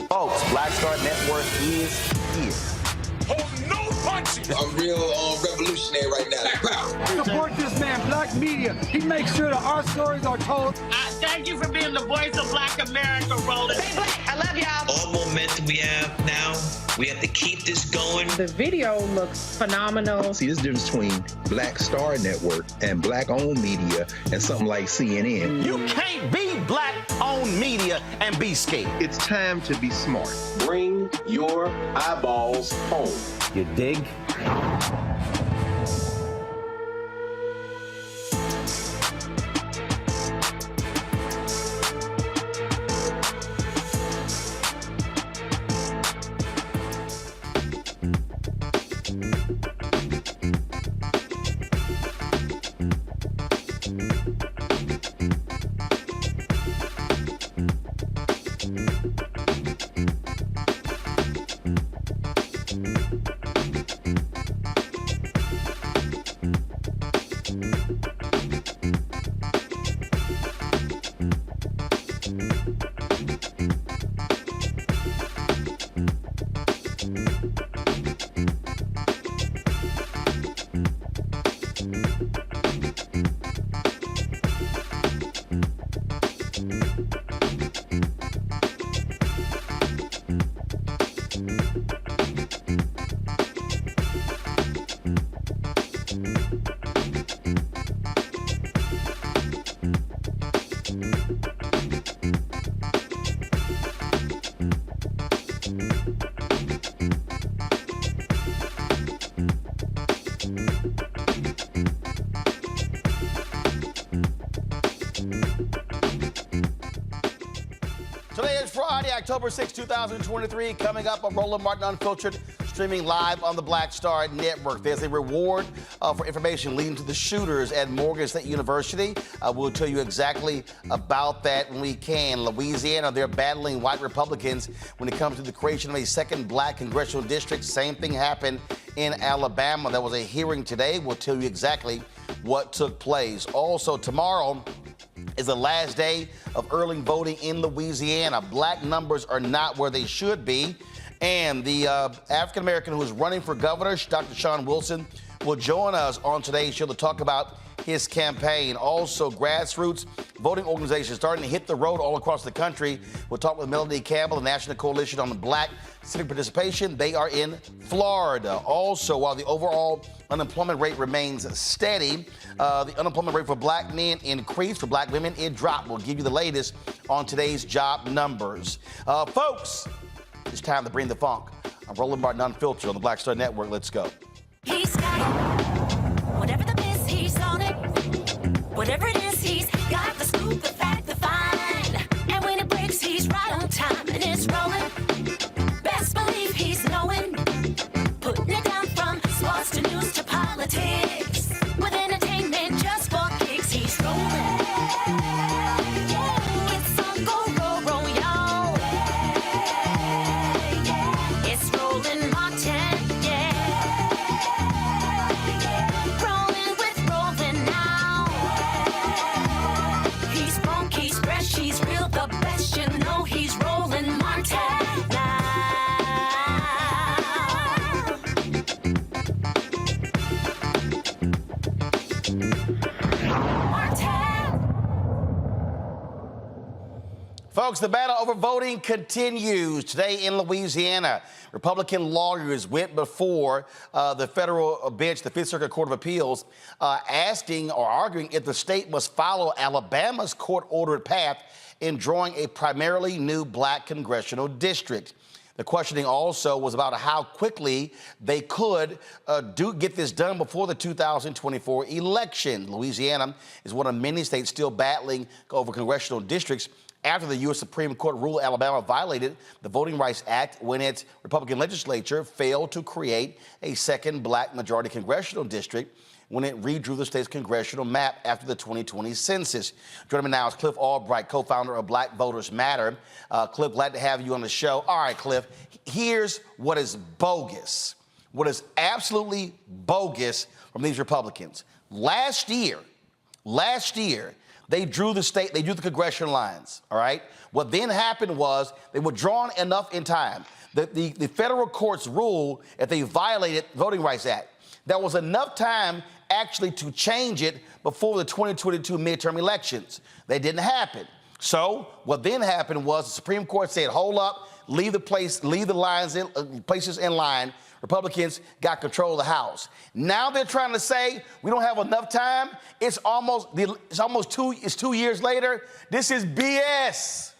Folks, Black Star Network is here. Oh, no punches! I'm real revolutionary right now. Support this man, Black Media. He makes sure that our stories are told. Thank you for being the voice of Black America, Roland. Stay black. I love y'all. All momentum we have now, we have to keep this going. The video looks phenomenal. See, this difference between Black Star Network and Black-owned media and something like CNN. You can't be Black-owned media and be scared. It's time to be smart. Bring your eyeballs home. You dig? Today is Friday, October 6, 2023. Coming up on Roland Martin Unfiltered, streaming live on the Black Star Network. There's a reward for information leading to the shooters at Morgan State University. We'll tell you exactly about that when we can. Louisiana, they're battling white Republicans when it comes to the creation of a second Black congressional district. Same thing happened in Alabama. There was a hearing today. We'll tell you exactly what took place. Also, tomorrow is the last day of early voting in Louisiana. Black numbers are not where they should be. And the African-American who is running for governor, Dr. Shawn Wilson, will join us on today's show to talk about his campaign. Also, grassroots voting organizations starting to hit the road all across the country. We'll talk with Melody Campbell, the National Coalition on the Black Civic Participation. They are in Florida. Also, while the overall unemployment rate remains steady, the unemployment rate for Black men increased. For Black women, it dropped. We'll give you the latest on today's job numbers. Folks, it's time to bring the funk. I'm Roland Martin Unfiltered on the Black Star Network. Let's go. He's got it. Whatever the miss, he's on it. Whatever it is, he's got the scoop, the fact, the find. And when it breaks, he's right on time and it's rolling. Best believe he's knowing. Putting it down from sports to news to politics. With entertainment just for kicks, he's rolling. It's on go, roll, y'all. It's Roland Martin, Rolling with Roland now. He's funky Folks, the battle over voting continues. Today in Louisiana, Republican lawyers went before the federal bench, the Fifth Circuit Court of Appeals, asking or arguing if the state must follow Alabama's court-ordered path in drawing a primarily new black congressional district. The questioning also was about how quickly they could get this done before the 2024 election. Louisiana is one of many states still battling over congressional districts after the U.S. Supreme Court ruled Alabama violated the Voting Rights Act when its Republican legislature failed to create a second black majority congressional district when it redrew the state's congressional map after the 2020 census. Joining me now is Cliff Albright, co-founder of Black Voters Matter. Cliff, glad to have you on the show. All right, Cliff, here's what is bogus, what is absolutely bogus from these Republicans. Last year, they drew the congressional lines, all right? What then happened was they were drawn enough in time. The federal courts ruled if they violated the Voting Rights Act. There was enough time actually to change it before the 2022 midterm elections. That didn't happen. So what then happened was the Supreme Court said, hold up, leave the lines in places in line. Republicans got control of the House. Now they're trying to say we don't have enough time. It's 2 years later. This is BS.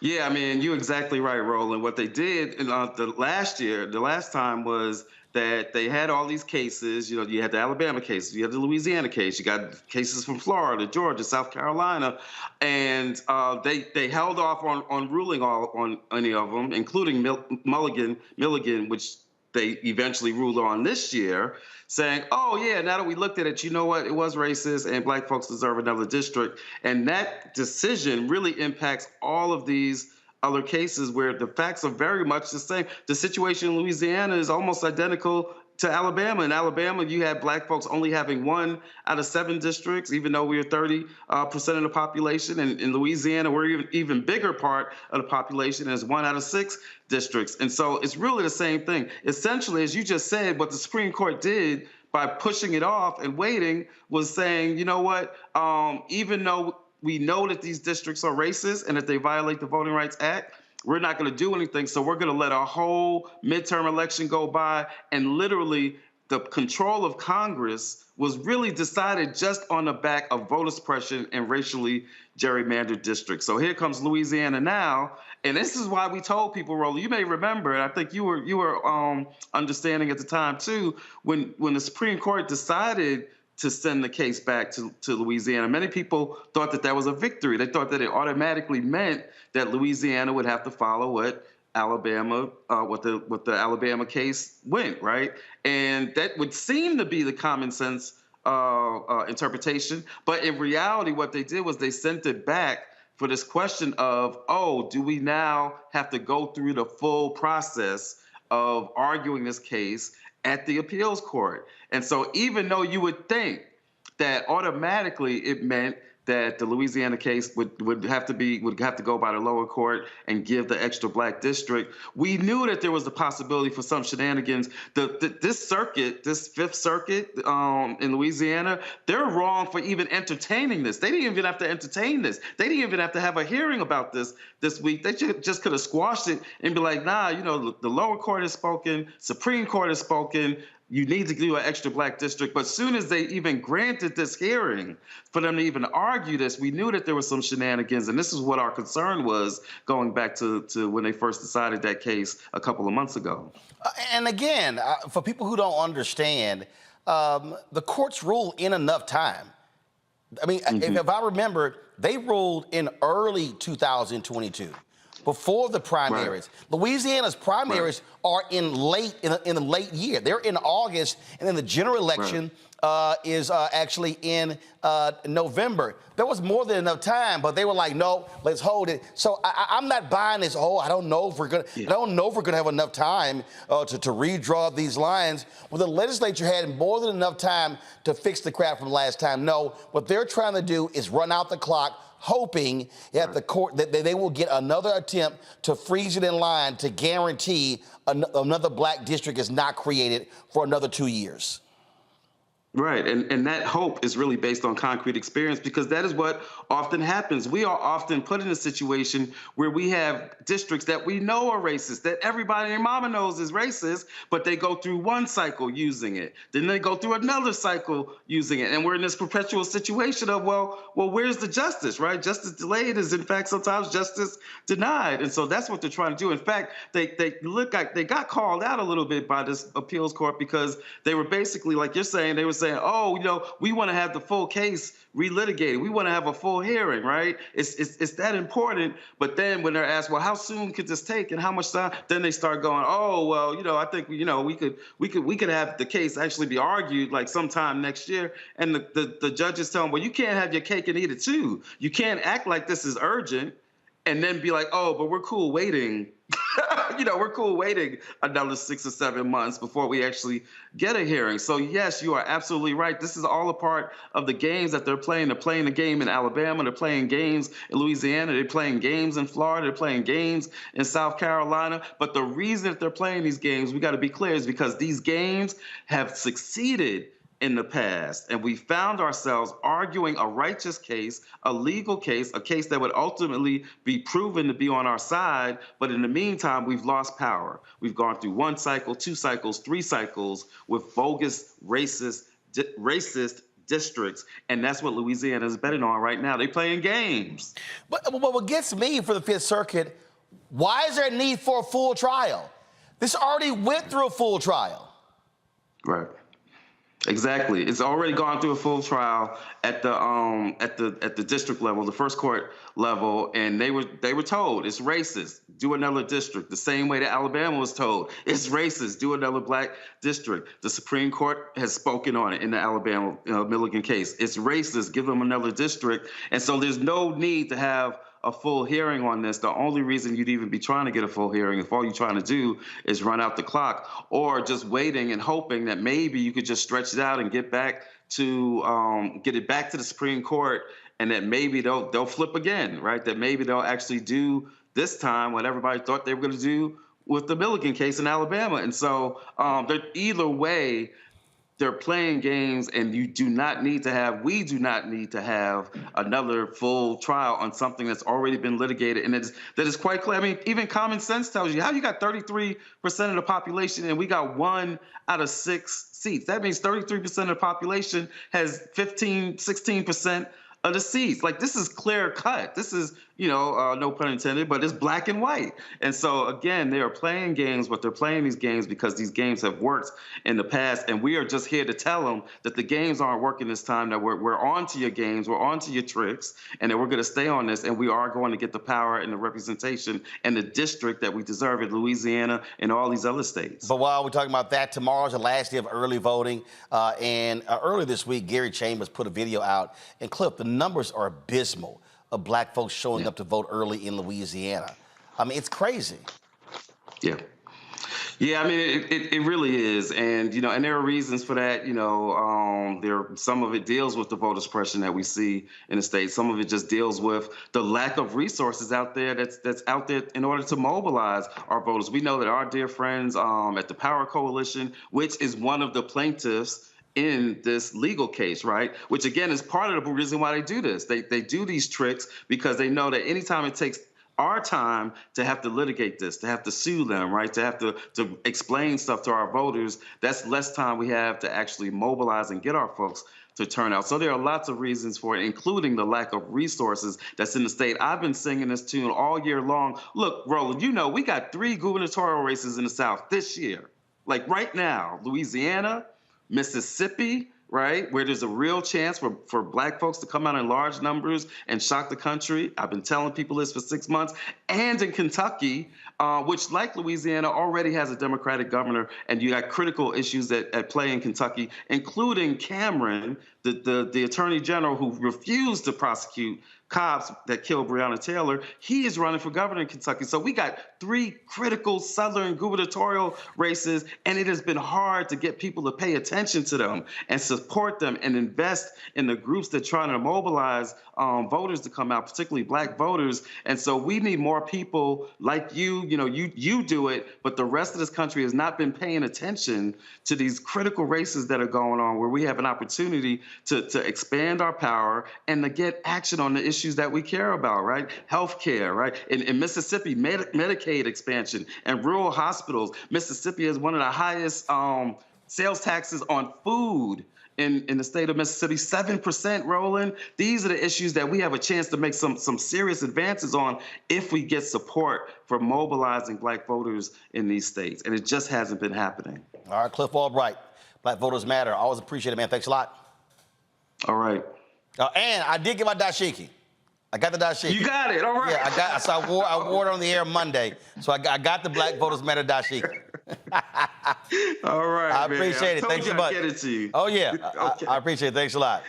Yeah, I mean, you're exactly right, Roland. What they did in the last time was that they had all these cases. You know, you had the Alabama case, you had the Louisiana case, you got cases from Florida, Georgia, South Carolina, and they held off on ruling on any of them, including Milligan, which they eventually ruled on this year, saying, oh, yeah, now that we looked at it, you know what, it was racist and black folks deserve another district. And that decision really impacts all of these other cases where the facts are very much the same. The situation in Louisiana is almost identical to Alabama. In Alabama, you had black folks only having 1 out of 7 districts, even though we are 30% of the population. And in Louisiana, we're even bigger part of the population as 1 out of 6 districts. And so it's really the same thing. Essentially, as you just said, what the Supreme Court did by pushing it off and waiting was saying, you know what, even though we know that these districts are racist and that they violate the Voting Rights Act, we're not going to do anything. So we're going to let our whole midterm election go by. And literally, the control of Congress was really decided just on the back of voter suppression and racially gerrymandered districts. So here comes Louisiana now. And this is why we told people, Roland, you may remember, and I think you were understanding at the time, too, when the Supreme Court decided to send the case back to Louisiana. Many people thought that that was a victory. They thought that it automatically meant that Louisiana would have to follow what Alabama, what the Alabama case went, right? And that would seem to be the common sense interpretation. But in reality, what they did was they sent it back for this question of, oh, do we now have to go through the full process of arguing this case at the appeals court? And so even though you would think that automatically it meant that the Louisiana case would have to go by the lower court and give the extra black district, we knew that there was the possibility for some shenanigans. This circuit, this Fifth Circuit in Louisiana, they're wrong for even entertaining this. They didn't even have to entertain this. They didn't even have to have a hearing about this week. They just could have squashed it and be like, nah, you know, the lower court has spoken, Supreme Court has spoken, you need to do an extra black district. But as soon as they even granted this hearing for them to even argue this, we knew that there was some shenanigans. And this is what our concern was going back to when they first decided that case a couple of months ago. And again, for people who don't understand, the courts ruled in enough time. I mean, if I remember, they ruled in early 2022. Before the primaries. Right. Louisiana's primaries are in the late year. They're in August, and then the general election is actually in November. There was more than enough time, but they were like, no, let's hold it. So I'm not buying this. Oh, I don't know if we're gonna have enough time to redraw these lines. Well, the legislature had more than enough time to fix the crap from last time. No, what they're trying to do is run out the clock, hoping at the court that they will get another attempt to freeze it in line to guarantee another black district is not created for another 2 years. Right, and that hope is really based on concrete experience because that is what often happens. We are often put in a situation where we have districts that we know are racist, that everybody and mama knows is racist, but they go through one cycle using it. Then they go through another cycle using it. And we're in this perpetual situation of, well, where's the justice, right? Justice delayed is, in fact, sometimes justice denied. And so that's what they're trying to do. In fact, they look like they got called out a little bit by this appeals court because they were basically, like you're saying, they were saying, oh, we want to have the full case relitigated. We want to have a full hearing, right? It's that important. But then when they're asked, well, how soon could this take and how much time? Then they start going, oh, well, I think, we could have the case actually be argued like sometime next year. And the judges tell them, well, you can't have your cake and eat it too. You can't act like this is urgent and then be like, oh, but we're cool waiting. We're cool waiting another 6 or 7 months before we actually get a hearing. So yes, you are absolutely right. This is all a part of the games that they're playing. They're playing a game in Alabama. They're playing games in Louisiana. They're playing games in Florida. They're playing games in South Carolina. But the reason that they're playing these games, we got to be clear, is because these games have succeeded in the past, and we found ourselves arguing a righteous case, a legal case, a case that would ultimately be proven to be on our side. But in the meantime, we've lost power. We've gone through 1 cycle, 2 cycles, 3 cycles with bogus, racist districts, and that's what Louisiana is betting on right now. They're playing games. But what gets me for the Fifth Circuit, why is there a need for a full trial? This already went through a full trial. Right. Exactly. It's already gone through a full trial at the district level, the first court level, and they were told it's racist, do another district. The same way that Alabama was told it's racist, do another black district. The Supreme Court has spoken on it in the Alabama Milligan case. It's racist, give them another district. And so there's no need to have a full hearing on this. The only reason you'd even be trying to get a full hearing if all you're trying to do is run out the clock, or just waiting and hoping that maybe you could just stretch it out and get it back to the Supreme Court, and that maybe they'll flip again, right? That maybe they'll actually do this time what everybody thought they were going to do with the Milligan case in Alabama. And so either way, they're playing games, and we do not need to have another full trial on something that's already been litigated. And that is quite clear. I mean, even common sense tells you how you got 33% of the population and we got 1 out of 6 seats. That means 33% of the population has 16% of the seats. Like, this is clear cut. This is, no pun intended, but it's black and white. And so, again, they are playing games, but they're playing these games because these games have worked in the past. And we are just here to tell them that the games aren't working this time, that we're on to your games, we're on to your tricks, and that we're going to stay on this. And we are going to get the power and the representation and the district that we deserve in Louisiana and all these other states. But while we're talking about that, tomorrow's the last day of early voting. And earlier this week, Gary Chambers put a video out. And Cliff, the numbers are abysmal of black folks showing up to vote early in Louisiana. I mean, it's crazy. Yeah. Yeah, I mean, it really is. And, and there are reasons for that. Some of it deals with the voter suppression that we see in the state. Some of it just deals with the lack of resources out there that's out there in order to mobilize our voters. We know that our dear friends at the Power Coalition, which is one of the plaintiffs in this legal case, right? Which, again, is part of the reason why they do this. They do these tricks because they know that anytime it takes our time to have to litigate this, to have to sue them, right, to have to explain stuff to our voters, that's less time we have to actually mobilize and get our folks to turn out. So there are lots of reasons for it, including the lack of resources that's in the state. I've been singing this tune all year long. Look, Roland, we got 3 gubernatorial races in the South this year. Like right now, Louisiana, Mississippi, right, where there's a real chance for black folks to come out in large numbers and shock the country. I've been telling people this for 6 months. And in Kentucky, which, like Louisiana, already has a Democratic governor, and you got critical issues at play in Kentucky, including Cameron, the attorney general who refused to prosecute cops that killed Breonna Taylor, he is running for governor in Kentucky. So we got 3 critical Southern gubernatorial races, and it has been hard to get people to pay attention to them and support them and invest in the groups that are trying to mobilize voters to come out, particularly black voters. And so we need more people like you. You know, you do it, but the rest of this country has not been paying attention to these critical races that are going on, where we have an opportunity to expand our power and to get action on the issues that we care about, right? Healthcare, right? In Mississippi, Medicaid expansion and rural hospitals. Mississippi has one of the highest sales taxes on food in the state of Mississippi, 7%, Roland. These are the issues that we have a chance to make some serious advances on if we get support for mobilizing black voters in these states. And it just hasn't been happening. All right, Cliff Albright, Black Voters Matter. Always appreciate it, man. Thanks a lot. All right. And I did get my dashiki. I got the dashiki. You got it, all right. Yeah, so I wore it on the air Monday. So I got the Black Voters Matter dashiki. All right, I appreciate it. Thanks so much. Get it to you. Oh, yeah. Okay. I appreciate it. Thanks a lot.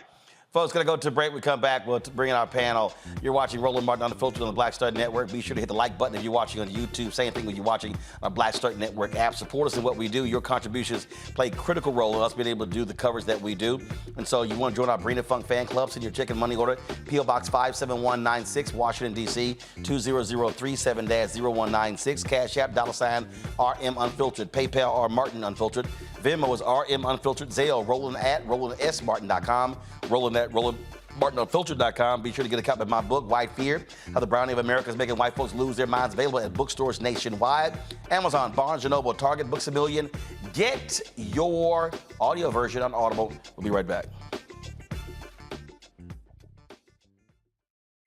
Folks, going to go to a break. We come back. We'll bring in our panel. You're watching Roland Martin Unfiltered on the Black Star Network. Be sure to hit the like button if you're watching on YouTube. Same thing when you're watching on Black Star Network app. Support us in what we do. Your contributions play a critical role in us being able to do the coverage that we do. And so you want to join our Brina Funk fan club, send your check and money order. P.O. Box 57196, Washington, D.C. 20037-0196. Cash App, $RM Unfiltered. PayPal, R Martin Unfiltered. Venmo is RM Unfiltered. Zelle, Roland at RolandSMartin.com. Roland at RolandMartinUnfiltered.com. Be sure to get a copy of my book, White Fear, How the Browning of America is Making White Folks Lose Their Minds. Available at bookstores nationwide. Amazon, Barnes & Noble, Target, Books A Million. Get your audio version on Audible. We'll be right back.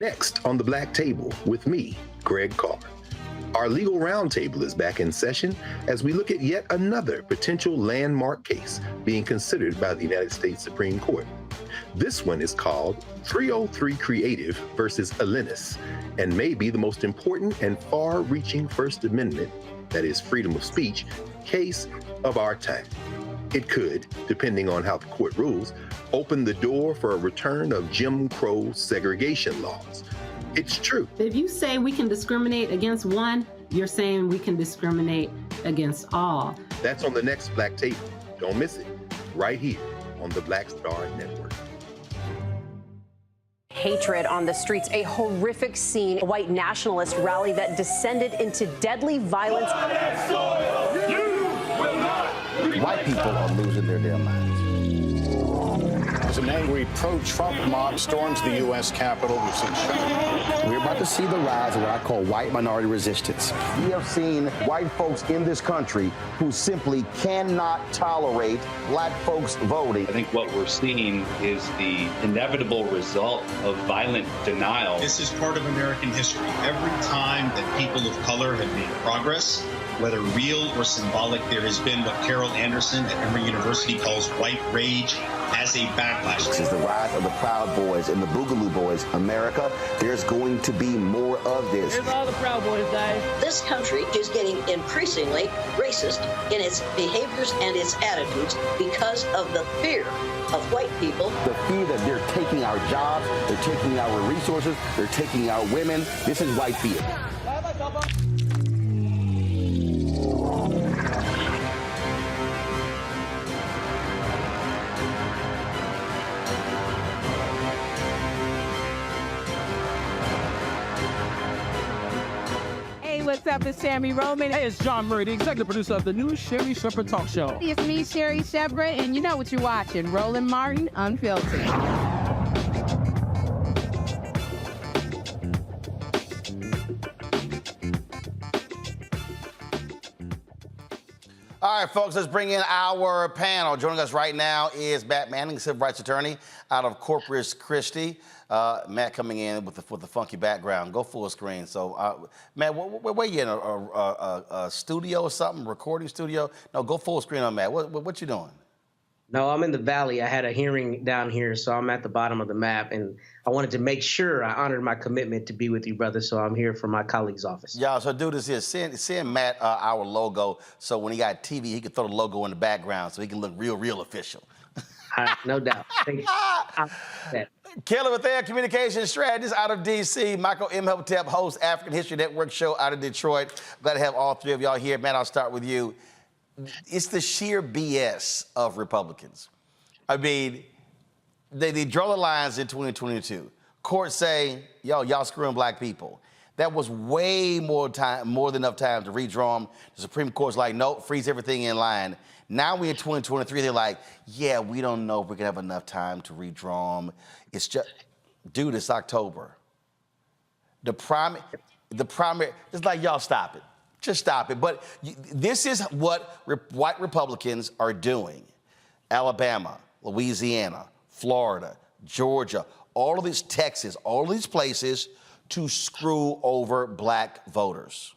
Next on the Black Table with me, Greg Carr. Our legal roundtable is back in session as we look at yet another potential landmark case being considered by the United States Supreme Court. This one is called 303 Creative versus Alennis, and may be the most important and far-reaching First Amendment, that is freedom of speech, case of our time. It could, depending on how the court rules, open the door for a return of Jim Crow segregation laws. It's true. If you say we can discriminate against one, you're saying we can discriminate against all. That's on the next Black Table. Don't miss it. Right here on the Black Star Network. Hatred on the streets, a horrific scene, a white nationalist rally that descended into deadly violence. White people are losing their damn minds. As an angry pro-Trump mob storms the U.S. Capitol, we've seen We're about to see the rise of what I call white minority resistance. We have seen white folks in this country who simply cannot tolerate black folks voting. I think what we're seeing is the inevitable result of violent denial. This is part of American history. Every time that people of color have made progress, whether real or symbolic, there has been what Carol Anderson at Emory University calls white rage as a backlash. This is the rise of the Proud Boys and the Boogaloo Boys. America, there's going to be more of this. Here's all the Proud Boys, Dave. This country is getting increasingly racist in its behaviors and its attitudes because of the fear of white people. The fear that they're taking our jobs, they're taking our resources, they're taking our women. This is white fear. What's up? It's Sammy Roman. Hey, it's John Murray, the executive producer of the new Sherry Shepherd Talk Show. It's me, Sherry Shepherd, and you know what you're watching, Roland Martin Unfiltered. All right, folks, let's bring in our panel. Joining us right now is Matt Manning, civil rights attorney out of Corpus Christi. Matt coming in with the funky background. Go full screen. So, Matt, where you in? A studio or something? Recording studio? No, go full screen on Matt. What you doing? No, I'm in the valley. I had a hearing down here, so I'm at the bottom of the map, and I wanted to make sure I honored my commitment to be with you, brother, so I'm here from my colleague's office. Yeah, so do this here. Send Matt our logo, so when he got TV, he can throw the logo in the background so he can look real official. No doubt. Thank you. Kelly Bethea, communications strategist out of D.C. Michael Imhotep, host African History Network show out of Detroit. Glad to have all three of y'all here. Man, I'll start with you. It's the sheer BS of Republicans. I mean, they draw the lines in 2022. Courts say, y'all screwing black people. That was way more than enough time to redraw them. The Supreme Court's like, nope, freeze everything in line. Now we're in 2023, they're like, yeah, we don't know if we're gonna have enough time to redraw them. It's just, dude, it's October. The primary, it's like, y'all stop it. Just stop it. But this is what white Republicans are doing. Alabama, Louisiana, Florida, Georgia, all of these, Texas, all of these places to screw over black voters.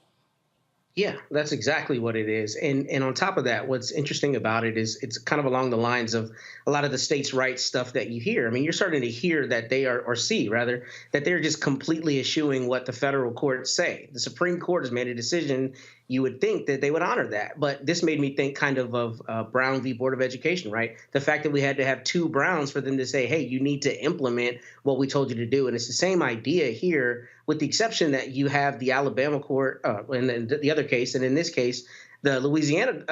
Yeah, that's exactly what it is. And on top of that, what's interesting about it is it's kind of along the lines of a lot of the states' rights stuff that you hear. I mean, you're starting to hear that they are, or see rather, that they're just completely eschewing what the federal courts say. The Supreme Court has made a decision. You would think that they would honor that. But this made me think kind of Brown v. Board of Education, right? The fact that we had to have 2 Browns for them to say, hey, you need to implement what we told you to do. And it's the same idea here, with the exception that you have the Alabama court and then the other case. And in this case, the Louisiana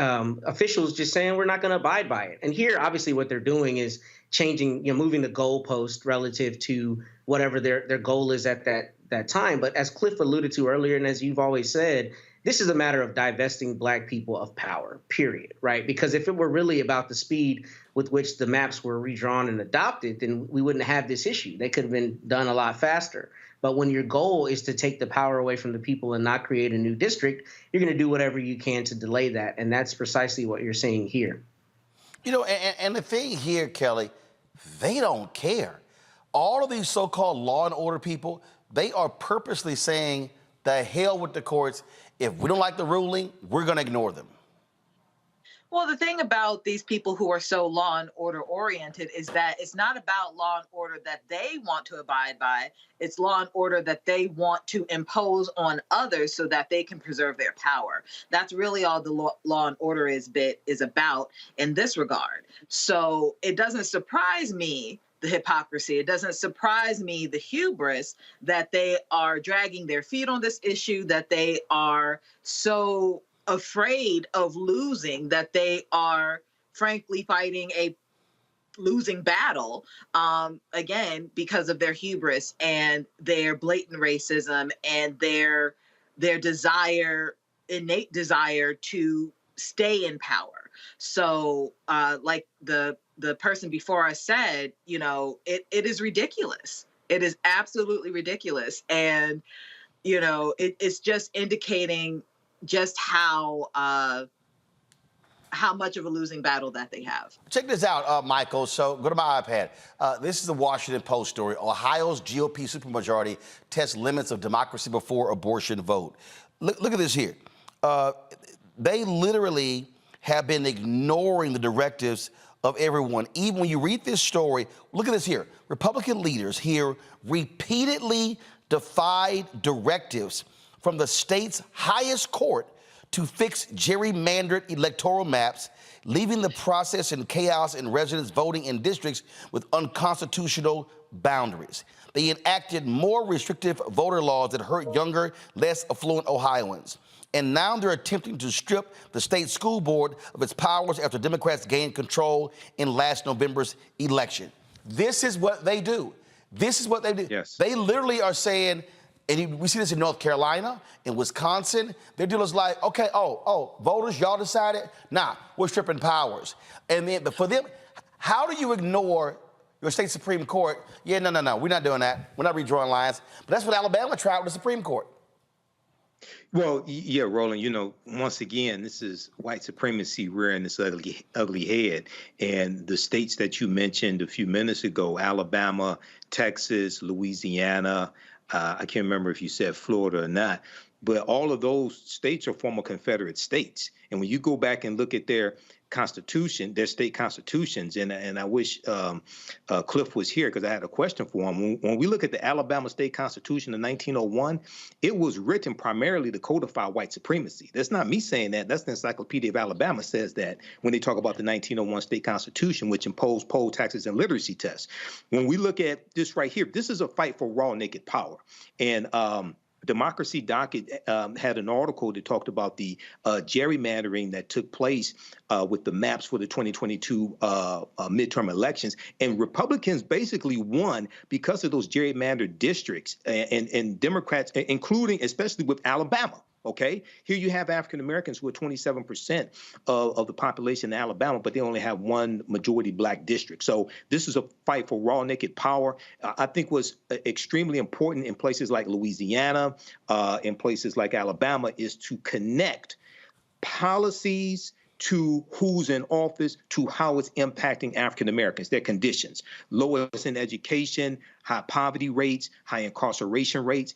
officials just saying we're not going to abide by it. And here, obviously, what they're doing is changing, moving the goalpost relative to whatever their goal is at that time. But as Cliff alluded to earlier, and as you've always said, this is a matter of divesting black people of power, period, right? Because if it were really about the speed with which the maps were redrawn and adopted, then we wouldn't have this issue. They could have been done a lot faster. But when your goal is to take the power away from the people and not create a new district, you're going to do whatever you can to delay that. And that's precisely what you're seeing here. And the thing here, Kelly, they don't care. All of these so-called law and order people, they are purposely saying, the hell with the courts. If we don't like the ruling, we're going to ignore them. Well, the thing about these people who are so law and order oriented is that it's not about law and order that they want to abide by. It's law and order that they want to impose on others so that they can preserve their power. That's really all the law and order is about in this regard. So it doesn't surprise me, the hypocrisy. It doesn't surprise me, the hubris, that they are dragging their feet on this issue, that they are so afraid of losing, that they are frankly fighting a losing battle, again, because of their hubris and their blatant racism and their innate desire to stay in power. So like the person before us said, it is ridiculous. It is absolutely ridiculous. And, it's just indicating just how much of a losing battle that they have. Check this out, Michael. So go to my iPad. This is the Washington Post story. Ohio's GOP supermajority tests limits of democracy before abortion vote. Look at this here. They literally have been ignoring the directives of everyone. Even when you read this story, look at this here. Republican leaders here repeatedly defied directives from the state's highest court to fix gerrymandered electoral maps, leaving the process in chaos and residents voting in districts with unconstitutional boundaries. They enacted more restrictive voter laws that hurt younger, less affluent Ohioans. And now they're attempting to strip the state school board of its powers after Democrats gained control in last November's election. This is what they do. This is what they do. Yes. They literally are saying, and we see this in North Carolina, in Wisconsin, their dealers like, okay, voters, y'all decided? Nah, we're stripping powers. And then for them, how do you ignore your state Supreme Court? Yeah, no, we're not doing that. We're not redrawing lines. But that's what Alabama tried with the Supreme Court. Well, yeah, Roland, once again, this is white supremacy rearing this ugly head. And the states that you mentioned a few minutes ago, Alabama, Texas, Louisiana, I can't remember if you said Florida or not, but all of those states are former Confederate states. And when you go back and look at their constitution, their state constitutions, and I wish Cliff was here because I had a question for him. When we look at the Alabama state constitution of 1901, it was written primarily to codify white supremacy. That's not me saying that. That's the Encyclopedia of Alabama says that when they talk about the 1901 state constitution, which imposed poll taxes and literacy tests. When we look at this right here, this is a fight for raw, naked power. And Democracy Docket had an article that talked about the gerrymandering that took place with the maps for the 2022 midterm elections. And Republicans basically won because of those gerrymandered districts and Democrats, including especially with Alabama. Okay, here you have African Americans who are 27% of the population in Alabama, but they only have one majority black district. So this is a fight for raw, naked power. I think was extremely important in places like Louisiana, in places like Alabama, is to connect policies to who's in office, to how it's impacting African Americans, their conditions, lowest in education, high poverty rates, high incarceration rates.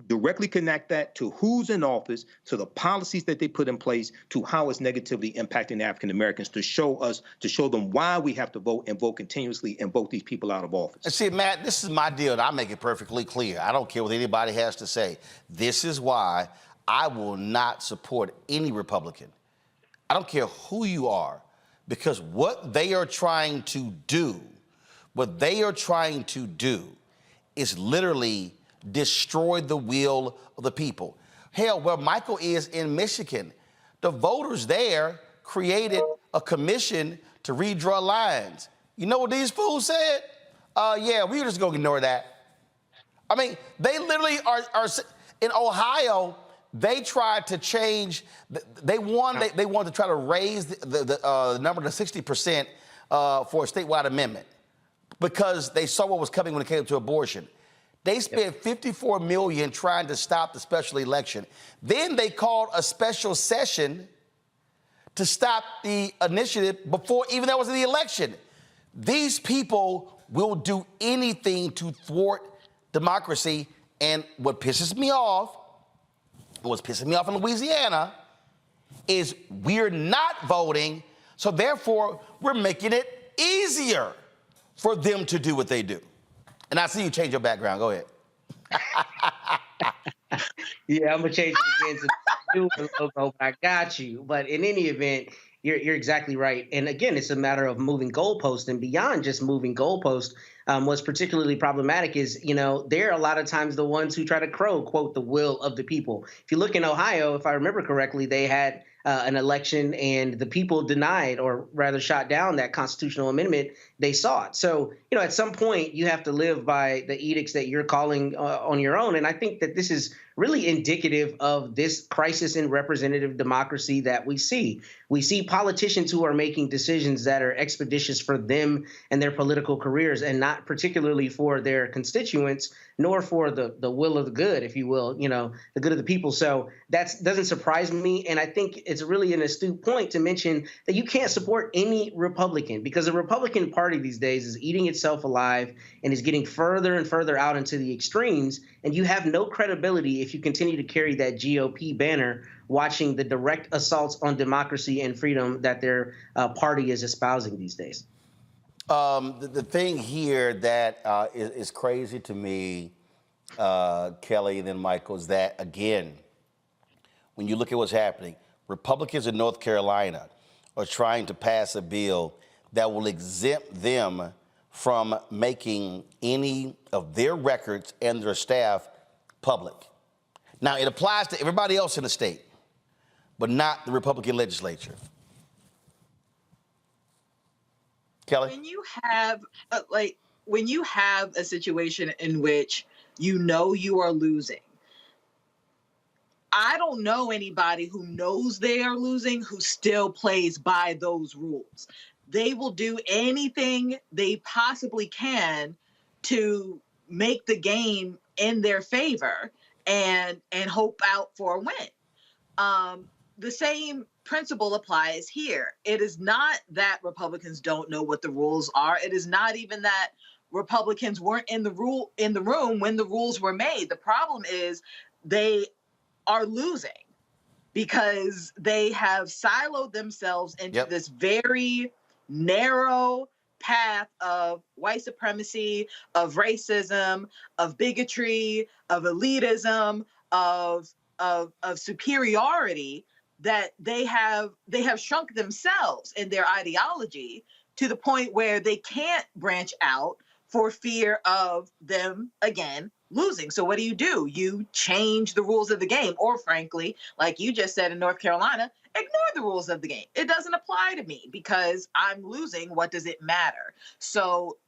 Directly connect that to who's in office, to the policies that they put in place, to how it's negatively impacting African Americans, to show them why we have to vote and vote continuously and vote these people out of office. And see, Matt, this is my deal, and I make it perfectly clear. I don't care what anybody has to say. This is why I will not support any Republican. I don't care who you are, because what they are trying to do is literally destroy the will of the people. Hell, where Michael is in Michigan, the voters there created a commission to redraw lines. You know what these fools said? Yeah, we're just gonna ignore that. I mean, they literally are in Ohio, they tried to change, they wanted to try to raise the number to 60% for a statewide amendment because they saw what was coming when it came to abortion. They spent $54 million trying to stop the special election. Then they called a special session to stop the initiative before even there was the election. These people will do anything to thwart democracy. And what pisses me off, what's pissing me off in Louisiana, is we're not voting, so therefore we're making it easier for them to do what they do. And I see you change your background. Go ahead. Yeah, I'm gonna change it again to do a logo, but I got you. But in any event, you're exactly right. And again, it's a matter of moving goalposts, and beyond just moving goalposts. What's particularly problematic is, they're a lot of times the ones who try to quote, the will of the people. If you look in Ohio, if I remember correctly, they had an election and the people denied, or rather shot down, that constitutional amendment they sought. So, at some point you have to live by the edicts that you're calling on your own. And I think that this is really indicative of this crisis in representative democracy that we see. We see politicians who are making decisions that are expeditious for them and their political careers, and not particularly for their constituents, nor for the will of the good, if you will, the good of the people. So that doesn't surprise me. And I think it's really an astute point to mention that you can't support any Republican, because the Republican Party these days is eating itself alive and is getting further and further out into the extremes. And you have no credibility if you continue to carry that GOP banner, watching the direct assaults on democracy and freedom that their party is espousing these days. The thing here that is crazy to me, Kelly and then Michael, is that, again, when you look at what's happening, Republicans in North Carolina are trying to pass a bill that will exempt them from making any of their records and their staff public. Now, it applies to everybody else in the state, but not the Republican legislature. Kelly? When you have a situation in which you are losing, I don't know anybody who knows they are losing who still plays by those rules. They will do anything they possibly can to make the game in their favor and hope out for a win. The same principle applies here. It is not that Republicans don't know what the rules are. It is not even that Republicans weren't in the room when the rules were made. The problem is they are losing. because they have siloed themselves into this very narrow path of white supremacy, of racism, of bigotry, of elitism, of superiority, that they have shrunk themselves in their ideology to the point where they can't branch out for fear of them, again, losing. So what do? You change the rules of the game, or frankly, like you just said in North Carolina, ignore the rules of the game. It doesn't apply to me because I'm losing. What does it matter? So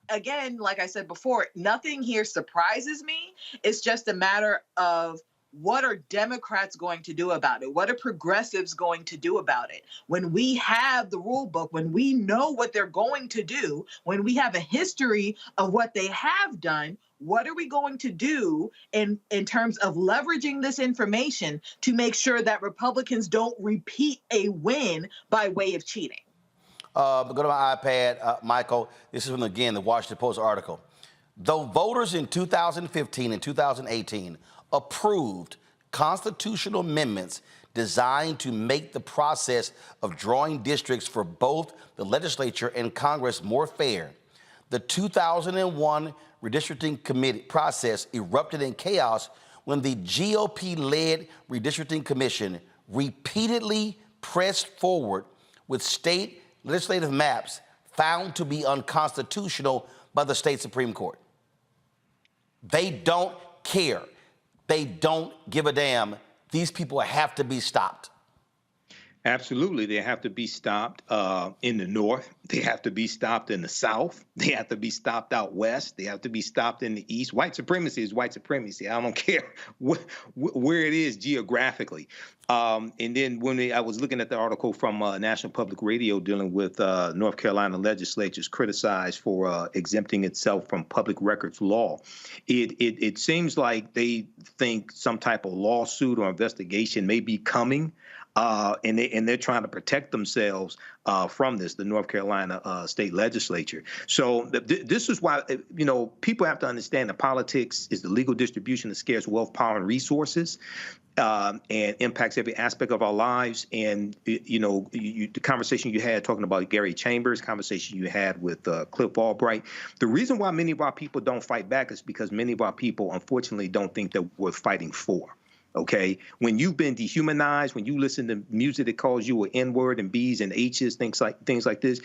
again, like I said before, nothing here surprises me. It's just a matter of, what are Democrats going to do about it? What are progressives going to do about it? When we have the rule book, when we know what they're going to do, when we have a history of what they have done, what are we going to do in terms of leveraging this information to make sure that Republicans don't repeat a win by way of cheating? Go to my iPad, Michael. This is from, again, the Washington Post article. Though voters in 2015 and 2018 approved constitutional amendments designed to make the process of drawing districts for both the legislature and Congress more fair, the 2001 redistricting committee process erupted in chaos when the GOP-led redistricting commission repeatedly pressed forward with state legislative maps found to be unconstitutional by the state Supreme Court. They don't care. They don't give a damn. These people have to be stopped. Absolutely. They have to be stopped in the North. They have to be stopped in the South. They have to be stopped out West. They have to be stopped in the East. White supremacy is white supremacy. I don't care where it is geographically. And then when I was looking at the article from National Public Radio dealing with North Carolina legislatures criticized for exempting itself from public records law, it seems like they think some type of lawsuit or investigation may be coming. And they're trying to protect themselves from this, the North Carolina state legislature. So this is why, people have to understand that politics is the legal distribution of scarce wealth, power, and resources, and impacts every aspect of our lives. And, the conversation you had talking about Gary Chambers, conversation you had with Cliff Albright, the reason why many of our people don't fight back is because many of our people, unfortunately, don't think that we're fighting for. Okay, when you've been dehumanized, when you listen to music that calls you an N-word and B's and H's, things like this,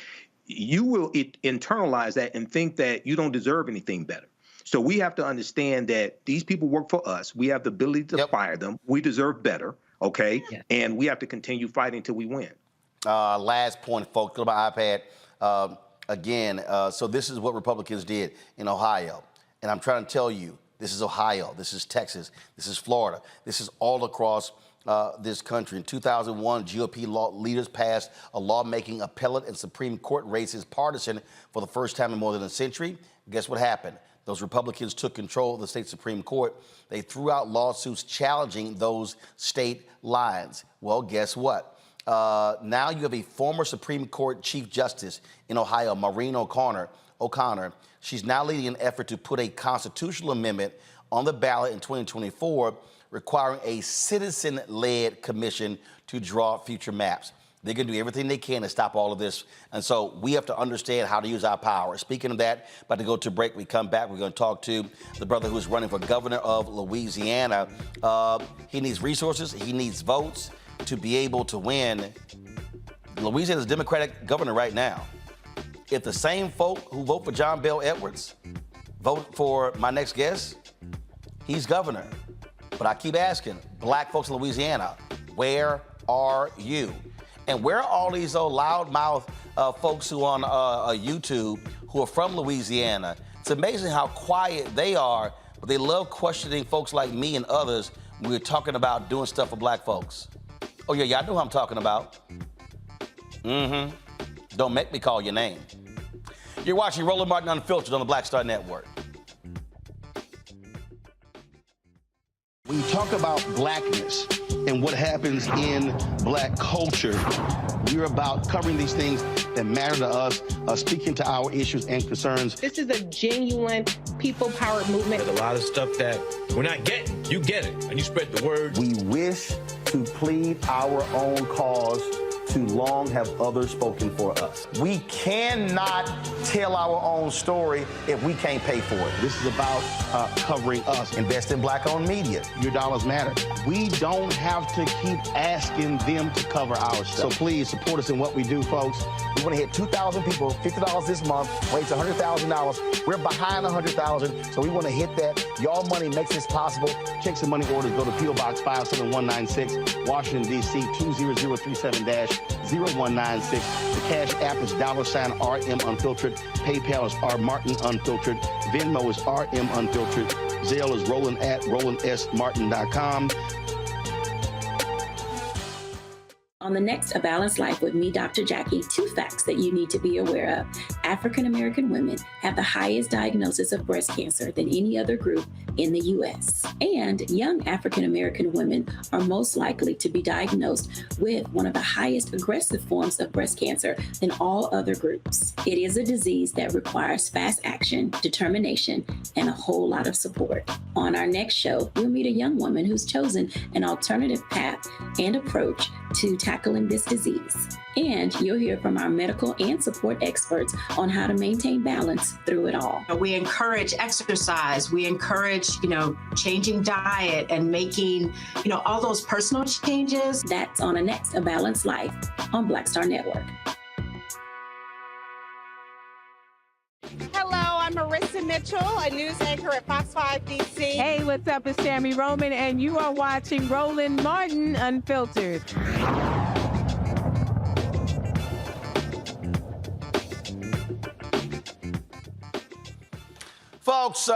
you will internalize that and think that you don't deserve anything better. So we have to understand that these people work for us. We have the ability to fire them. We deserve better. Okay, and we have to continue fighting until we win. Last point, folks. Go to my iPad again. So this is what Republicans did in Ohio, and I'm trying to tell you. This is Ohio, this is Texas, this is Florida, this is all across this country. In 2001, GOP leaders passed a law making appellate and Supreme Court races partisan for the first time in more than a century. Guess what happened? Those Republicans took control of the state Supreme Court. They threw out lawsuits challenging those state lines. Well, guess what? Now you have a former Supreme Court Chief Justice in Ohio, Maureen O'Connor. She's now leading an effort to put a constitutional amendment on the ballot in 2024 requiring a citizen-led commission to draw future maps. They're going to do everything they can to stop all of this. And so we have to understand how to use our power. Speaking of that, about to go to break. We come back. We're going to talk to the brother who's running for governor of Louisiana. He needs resources. He needs votes to be able to win. Louisiana's Democratic governor right now. If the same folk who vote for John Bel Edwards vote for my next guest, he's governor. But I keep asking, black folks in Louisiana, where are you? And where are all these old loudmouth folks who on YouTube who are from Louisiana? It's amazing how quiet they are, but they love questioning folks like me and others when we're talking about doing stuff for black folks. Oh, yeah, I know who I'm talking about. Don't make me call your name. You're watching Roland Martin Unfiltered on the Black Star Network. When you talk about blackness and what happens in black culture, we're about covering these things that matter to us, speaking to our issues and concerns. This is a genuine people-powered movement. There's a lot of stuff that we're not getting. You get it, and you spread the word. We wish to plead our own cause. Too long have others spoken for us. We cannot tell our own story if we can't pay for it. This is about covering us. Invest in black-owned media. Your dollars matter. We don't have to keep asking them to cover our stuff. So please support us in what we do, folks. We want to hit 2,000 people, $50 this month, raise $100,000. We're behind 100,000, so we want to hit that. Y'all money makes this possible. Checks and money orders go to P.O. Box 57196, Washington, D.C. 20037-0196. The Cash App is $RM Unfiltered. PayPal is R Martin Unfiltered. Venmo is RM Unfiltered. Zelle is Roland at RolandSMartin.com. On the next A Balanced Life with me, Dr. Jackie, 2 facts that you need to be aware of. African American women have the highest diagnosis of breast cancer than any other group in the U.S. And young African American women are most likely to be diagnosed with one of the highest aggressive forms of breast cancer than all other groups. It is a disease that requires fast action, determination, and a whole lot of support. On our next show, we'll meet a young woman who's chosen an alternative path and approach to tackling this disease. And you'll hear from our medical and support experts on how to maintain balance through it all. We encourage exercise. We encourage, changing diet and making, all those personal changes. That's on the next A Balanced Life on Black Star Network. Hello, I'm Marissa Mitchell, a news anchor at Fox 5 DC. Hey, what's up? It's Tammy Roman, and you are watching Roland Martin Unfiltered. Folks,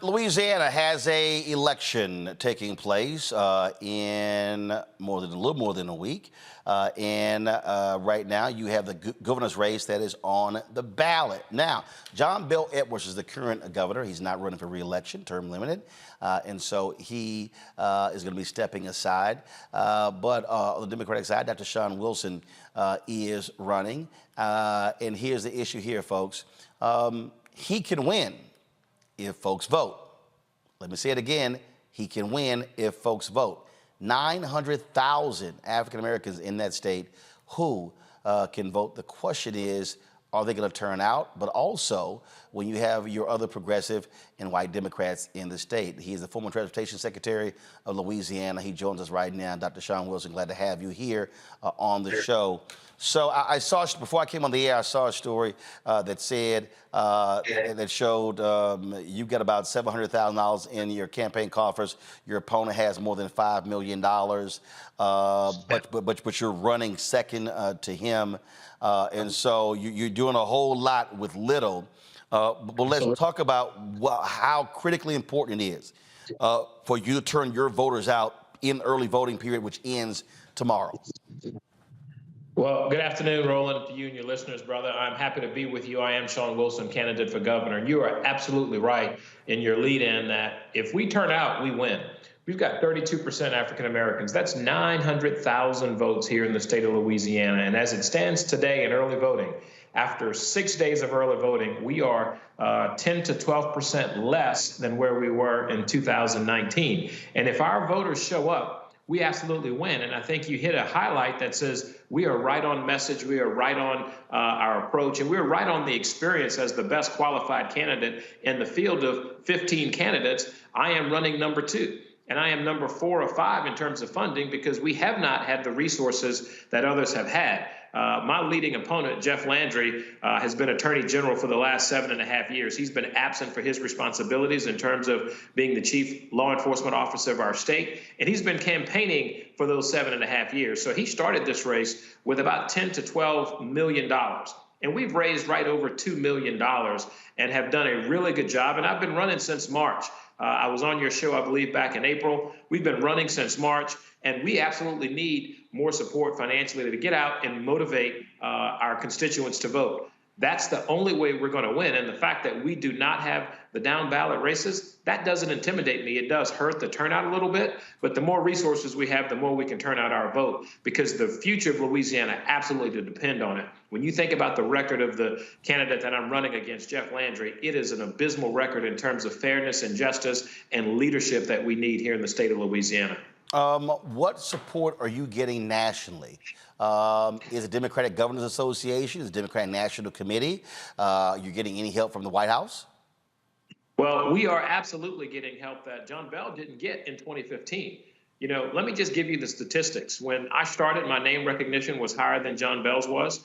Louisiana has a election taking place in a little more than a week. And right now you have the governor's race that is on the ballot. Now, John Bel Edwards is the current governor. He's not running for re-election, term limited. And so he is going to be stepping aside. But on the Democratic side, Dr. Shawn Wilson is running. And here's the issue here, folks. He can win if folks vote. Let me say it again. He can win if folks vote. 900,000 African Americans in that state who can vote. The question is, are they going to turn out? But also, when you have your other progressive and white Democrats in the state. He is the former Transportation Secretary of Louisiana. He joins us right now. Dr. Shawn Wilson, glad to have you here on the show. So I saw, before I came on the air, I saw a story that said, that showed you got about $700,000 in your campaign coffers. Your opponent has more than $5 million, but you're running second to him. And so you're doing a whole lot with little. But let's talk about how critically important it is for you to turn your voters out in early voting period, which ends tomorrow. Well, good afternoon, Roland, to you and your listeners, brother. I'm happy to be with you. I am Shawn Wilson, candidate for governor. And you are absolutely right in your lead-in that if we turn out, we win. We've got 32% African Americans. That's 900,000 votes here in the state of Louisiana. And as it stands today in early voting, after 6 days of early voting, we are 10 to 12% less than where we were in 2019. And if our voters show up, we absolutely win. And I think you hit a highlight that says we are right on message, we are right on our approach, and we're right on the experience as the best qualified candidate in the field of 15 candidates. I am running number 2. And I am number 4 or 5 in terms of funding because we have not had the resources that others have had. My leading opponent, Jeff Landry, has been Attorney General for the last 7.5 years. He's been absent for his responsibilities in terms of being the chief law enforcement officer of our state. And he's been campaigning for those 7.5 years. So he started this race with about $10 to $12 million. And we've raised right over $2 million and have done a really good job. And I've been running since March. I was on your show, I believe, back in April. We've been running since March, and we absolutely need more support financially to get out and motivate our constituents to vote. That's the only way we're going to win. And the fact that we do not have the down ballot races, that doesn't intimidate me. It does hurt the turnout a little bit, but the more resources we have, the more we can turn out our vote, because the future of Louisiana absolutely depend on it. When you think about the record of the candidate that I'm running against, Jeff Landry, it is an abysmal record in terms of fairness and justice and leadership that we need here in the state of Louisiana. What support are you getting nationally? Is it Democratic Governors Association? Is it Democratic National Committee? You getting any help from the White House? Well, we are absolutely getting help that John Bell didn't get in 2015. You know, let me just give you the statistics. When I started, my name recognition was higher than John Bell's was.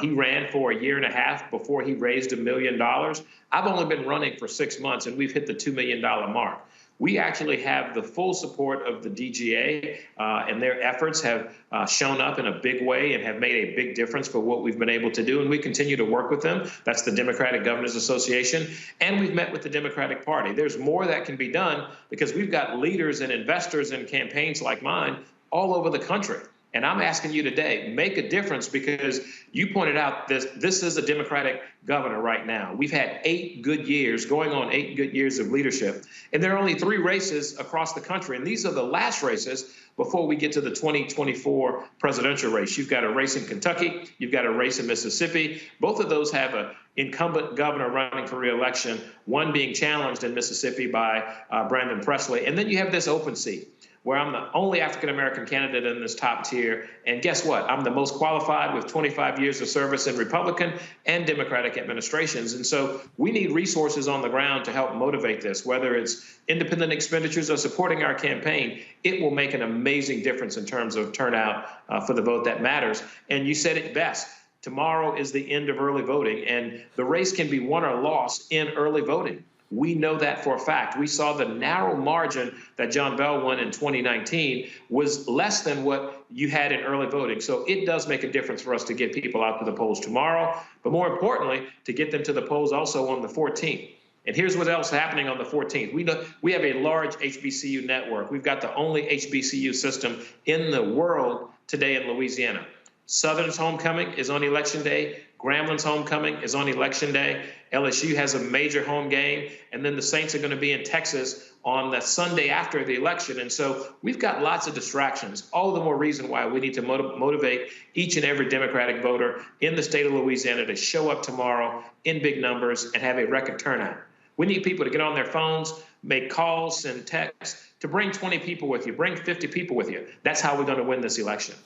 He ran for a year and a half before he raised $1 million. I've only been running for 6 months, and we've hit the $2 million mark. We actually have the full support of the DGA, and their efforts have shown up in a big way and have made a big difference for what we've been able to do. And we continue to work with them. That's the Democratic Governors Association. And we've met with the Democratic Party. There's more that can be done because we've got leaders and investors in campaigns like mine all over the country. And I'm asking you today, make a difference, because you pointed out this is a Democratic governor right now. We've had 8 good years, going on 8 good years of leadership. And there are only 3 races across the country. And these are the last races before we get to the 2024 presidential race. You've got a race in Kentucky. You've got a race in Mississippi. Both of those have an incumbent governor running for re-election, one being challenged in Mississippi by Brandon Presley. And then you have this open seat, where I'm the only African-American candidate in this top tier. And guess what? I'm the most qualified with 25 years of service in Republican and Democratic administrations. And so we need resources on the ground to help motivate this, whether it's independent expenditures or supporting our campaign. It will make an amazing difference in terms of turnout for the vote that matters. And you said it best. Tomorrow is the end of early voting, and the race can be won or lost in early voting. We know that for a fact. We saw the narrow margin that John Bell won in 2019 was less than what you had in early voting. So it does make a difference for us to get people out to the polls tomorrow, but more importantly, to get them to the polls also on the 14th. And here's what else is happening on the 14th. We have a large HBCU network. We've got the only HBCU system in the world today in Louisiana. Southern's homecoming is on Election Day. Gramblin's homecoming is on Election Day. LSU has a major home game. And then the Saints are going to be in Texas on the Sunday after the election. And so we've got lots of distractions. All the more reason why we need to motivate each and every Democratic voter in the state of Louisiana to show up tomorrow in big numbers and have a record turnout. We need people to get on their phones, make calls, send texts, to bring 20 people with you, bring 50 people with you. That's how we're going to win this election.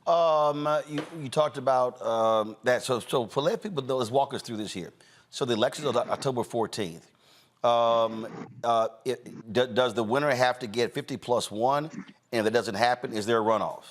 You talked about that. So for let people know, let's walk us through this here. So the election is October 14th. Does the winner have to get 50 plus 1? And if that doesn't happen, is there a runoff?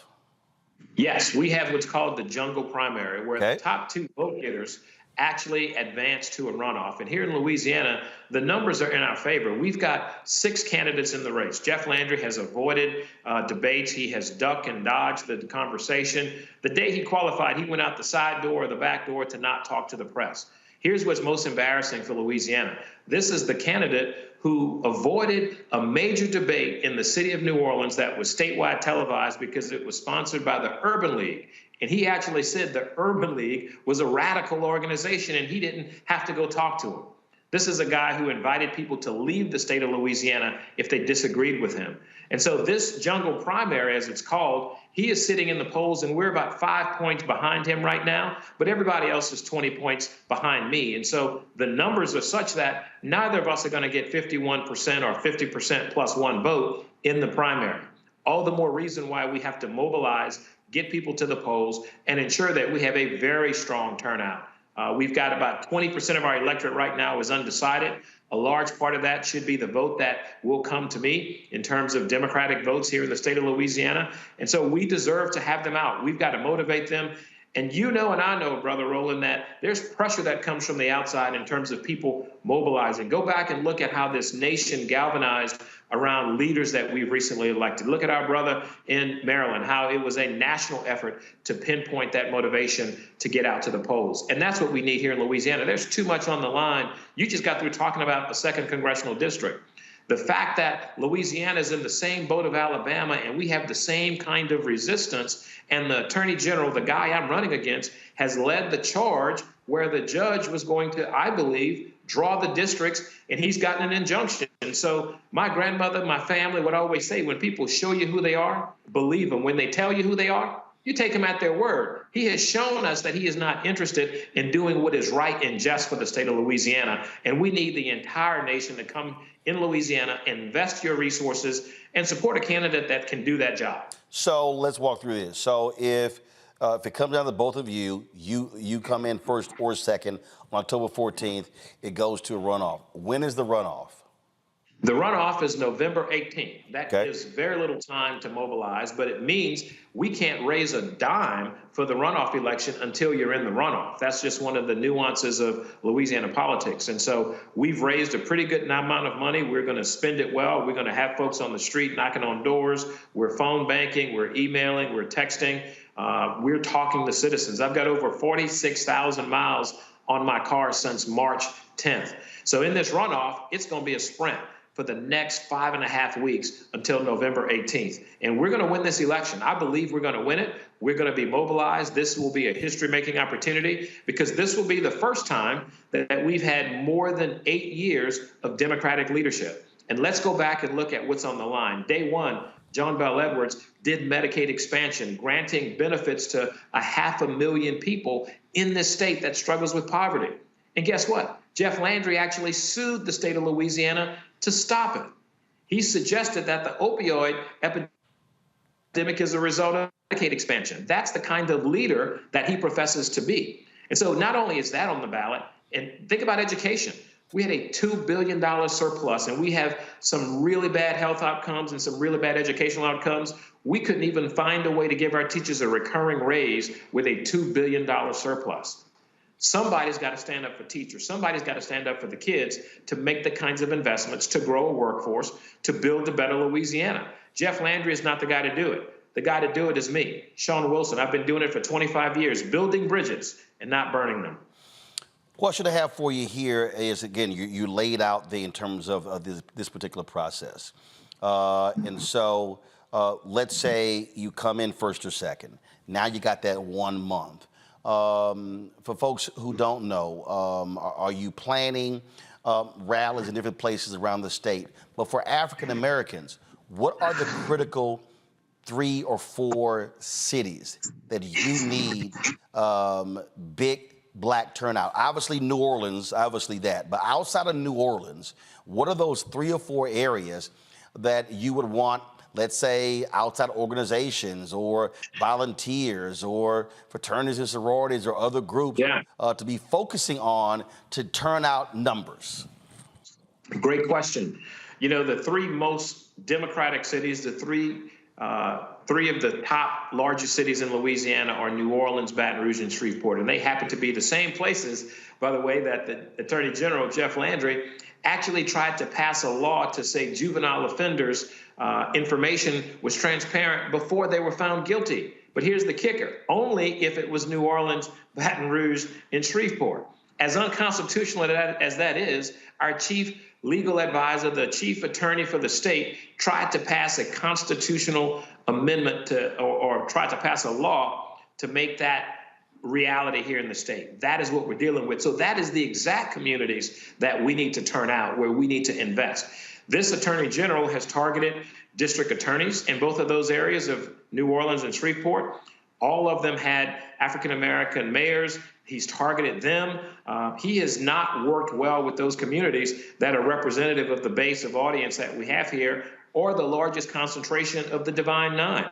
Yes, we have what's called the jungle primary, where the top 2 vote getters actually advance to a runoff. And here in Louisiana, the numbers are in our favor. We've got 6 candidates in the race. Jeff Landry has avoided debates. He has ducked and dodged the conversation. The day he qualified, he went out the side door or the back door to not talk to the press. Here's what's most embarrassing for Louisiana. This is the candidate who avoided a major debate in the city of New Orleans that was statewide televised because it was sponsored by the Urban League. And he actually said the Urban League was a radical organization and he didn't have to go talk to him. This is a guy who invited people to leave the state of Louisiana if they disagreed with him. And so this jungle primary, as it's called, he is sitting in the polls, and we're about 5 points behind him right now, but everybody else is 20 points behind me. And so the numbers are such that neither of us are going to get 51% or 50% plus 1 vote in the primary. All the more reason why we have to mobilize, get people to the polls, and ensure that we have a very strong turnout. We've got about 20% of our electorate right now is undecided. A large part of that should be the vote that will come to me in terms of Democratic votes here in the state of Louisiana. And so we deserve to have them out. We've got to motivate them. And you know, and I know, Brother Roland, that there's pressure that comes from the outside in terms of people mobilizing. Go back and look at how this nation galvanized around leaders that we've recently elected. Look at our brother in Maryland, how it was a national effort to pinpoint that motivation to get out to the polls. And that's what we need here in Louisiana. There's too much on the line. You just got through talking about a 2nd congressional district. The fact that Louisiana is in the same boat of Alabama and we have the same kind of resistance, and the Attorney General, the guy I'm running against, has led the charge where the judge was going to, I believe, draw the districts, and he's gotten an injunction. And so my grandmother, my family would always say, when people show you who they are, believe them. When they tell you who they are, You take him at their word. He has shown us that he is not interested in doing what is right and just for the state of Louisiana. And we need the entire nation to come in Louisiana, invest your resources, and support a candidate that can do that job. So let's walk through this. So if it comes down to both of you, you come in first or second on October 14th, it goes to a runoff. When is the runoff? The runoff is November 18th. That gives very little time to mobilize, but it means we can't raise a dime for the runoff election until you're in the runoff. That's just one of the nuances of Louisiana politics. And so we've raised a pretty good amount of money. We're going to spend it well. We're going to have folks on the street knocking on doors. We're phone banking. We're emailing. We're texting. We're talking to citizens. I've got over 46,000 miles on my car since March 10th. So in this runoff, it's going to be a sprint for the next 5.5 weeks until November 18th. And we're going to win this election. I believe we're going to win it. We're going to be mobilized. This will be a history-making opportunity because this will be the first time that we've had more than 8 years of Democratic leadership. And let's go back and look at what's on the line. Day one, John Bel Edwards did Medicaid expansion, granting benefits to 500,000 people in this state that struggles with poverty. And guess what? Jeff Landry actually sued the state of Louisiana to stop it. He suggested that the opioid epidemic is a result of Medicaid expansion. That's the kind of leader that he professes to be. And so not only is that on the ballot, and think about education. We had a $2 billion surplus, and we have some really bad health outcomes and some really bad educational outcomes. We couldn't even find a way to give our teachers a recurring raise with a $2 billion surplus. Somebody's got to stand up for teachers. Somebody's got to stand up for the kids to make the kinds of investments, to grow a workforce, to build a better Louisiana. Jeff Landry is not the guy to do it. The guy to do it is me, Shawn Wilson. I've been doing it for 25 years, building bridges and not burning them. Question I have for you here is, again, you laid out in terms of this particular process. And so let's say you come in first or second. Now you got that 1 month. For folks who don't know, are you planning rallies in different places around the state? But for African Americans, what are the critical 3 or 4 cities that you need big Black turnout? Obviously New Orleans, obviously that. But outside of New Orleans, what are those 3 or 4 areas that you would want, let's say, outside organizations or volunteers or fraternities and sororities or other groups to be focusing on to turn out numbers? Great question. You know, the 3 most Democratic cities, the three of the top largest cities in Louisiana are New Orleans, Baton Rouge, and Shreveport. And they happen to be the same places, by the way, that the Attorney General, Jeff Landry, actually tried to pass a law to say juvenile offenders' information was transparent before they were found guilty. But here's the kicker: only if it was New Orleans, Baton Rouge, and Shreveport. As unconstitutional as that is, our chief legal advisor, the chief attorney for the state, tried to pass a constitutional amendment or tried to pass a law to make that reality here in the state. That is what we're dealing with. So that is the exact communities that we need to turn out, where we need to invest. This attorney general has targeted district attorneys in both of those areas of New Orleans and Shreveport. All of them had African-American mayors. He's targeted them. He has not worked well with those communities that are representative of the base of audience that we have here, or the largest concentration of the Divine Nine.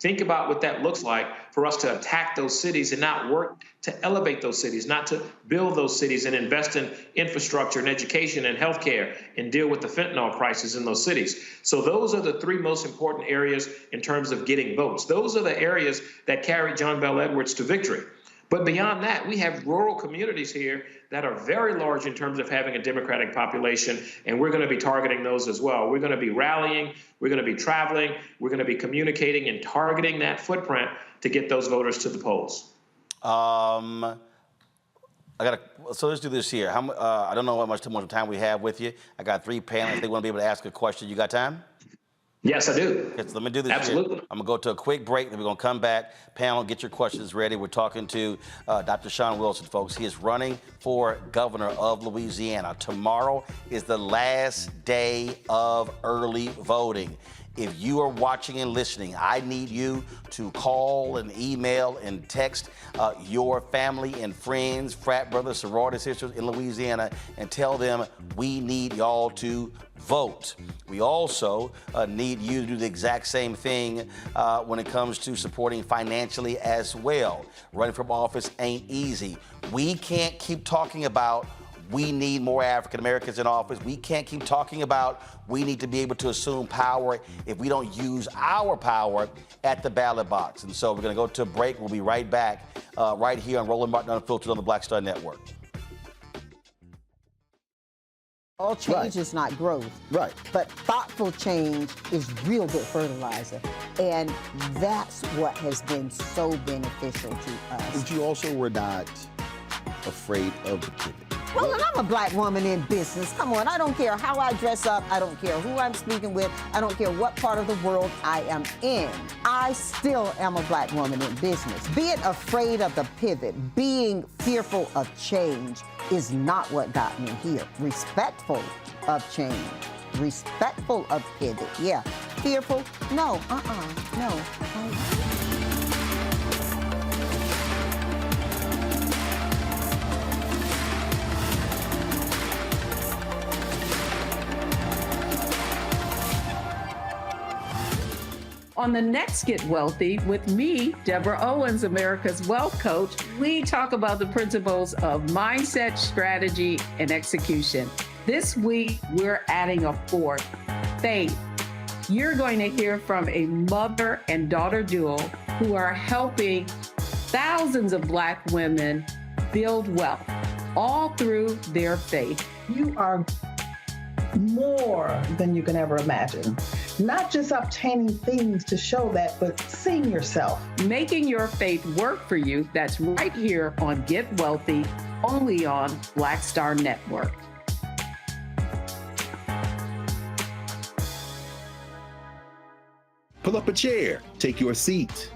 Think about what that looks like for us to attack those cities and not work to elevate those cities, not to build those cities and invest in infrastructure and education and healthcare and deal with the fentanyl crisis in those cities. So those are the 3 most important areas in terms of getting votes. Those are the areas that carried John Bel Edwards to victory. But beyond that, we have rural communities here that are very large in terms of having a Democratic population, and we're going to be targeting those as well. We're going to be rallying, we're going to be traveling, we're going to be communicating and targeting that footprint to get those voters to the polls. So let's do this here. I don't know how much time we have with you. I got 3 panelists. They want to be able to ask a question. You got time? Yes, I do. Okay, so let me do this. Absolutely. Here. I'm going to go to a quick break, then we're going to come back. Panel, get your questions ready. We're talking to Dr. Shawn Wilson, folks. He is running for governor of Louisiana. Tomorrow is the last day of early voting. If you are watching and listening, I need you to call and email and text your family and friends, frat brothers, sorority sisters in Louisiana, and tell them we need y'all to vote. We also need you to do the exact same thing when it comes to supporting financially as well. Running for office ain't easy. We can't keep talking about we need more African Americans in office. We can't keep talking about we need to be able to assume power if we don't use our power at the ballot box. And so we're going to go to a break. We'll be right back right here on Roland Martin Unfiltered on the Black Star Network. All change is not growth. Right. But thoughtful change is real good fertilizer. And that's what has been so beneficial to us. But you also were not afraid of the pivot. Well, and I'm a black woman in business. Come on, I don't care how I dress up. I don't care who I'm speaking with. I don't care what part of the world I am in. I still am a black woman in business. Being afraid of the pivot, being fearful of change is not what got me here. Respectful of change, respectful of pivot, yeah. Fearful, no, no. On the next Get Wealthy with me, Deborah Owens, America's Wealth Coach, we talk about the principles of mindset, strategy, and execution. This week, we're adding a fourth, faith. You're going to hear from a mother and daughter duo who are helping thousands of black women build wealth, all through their faith. You are more than you can ever imagine. Not just obtaining things to show that, but seeing yourself. Making your faith work for you. That's right here on Get Wealthy, only on Black Star Network. Pull up a chair, take your seat.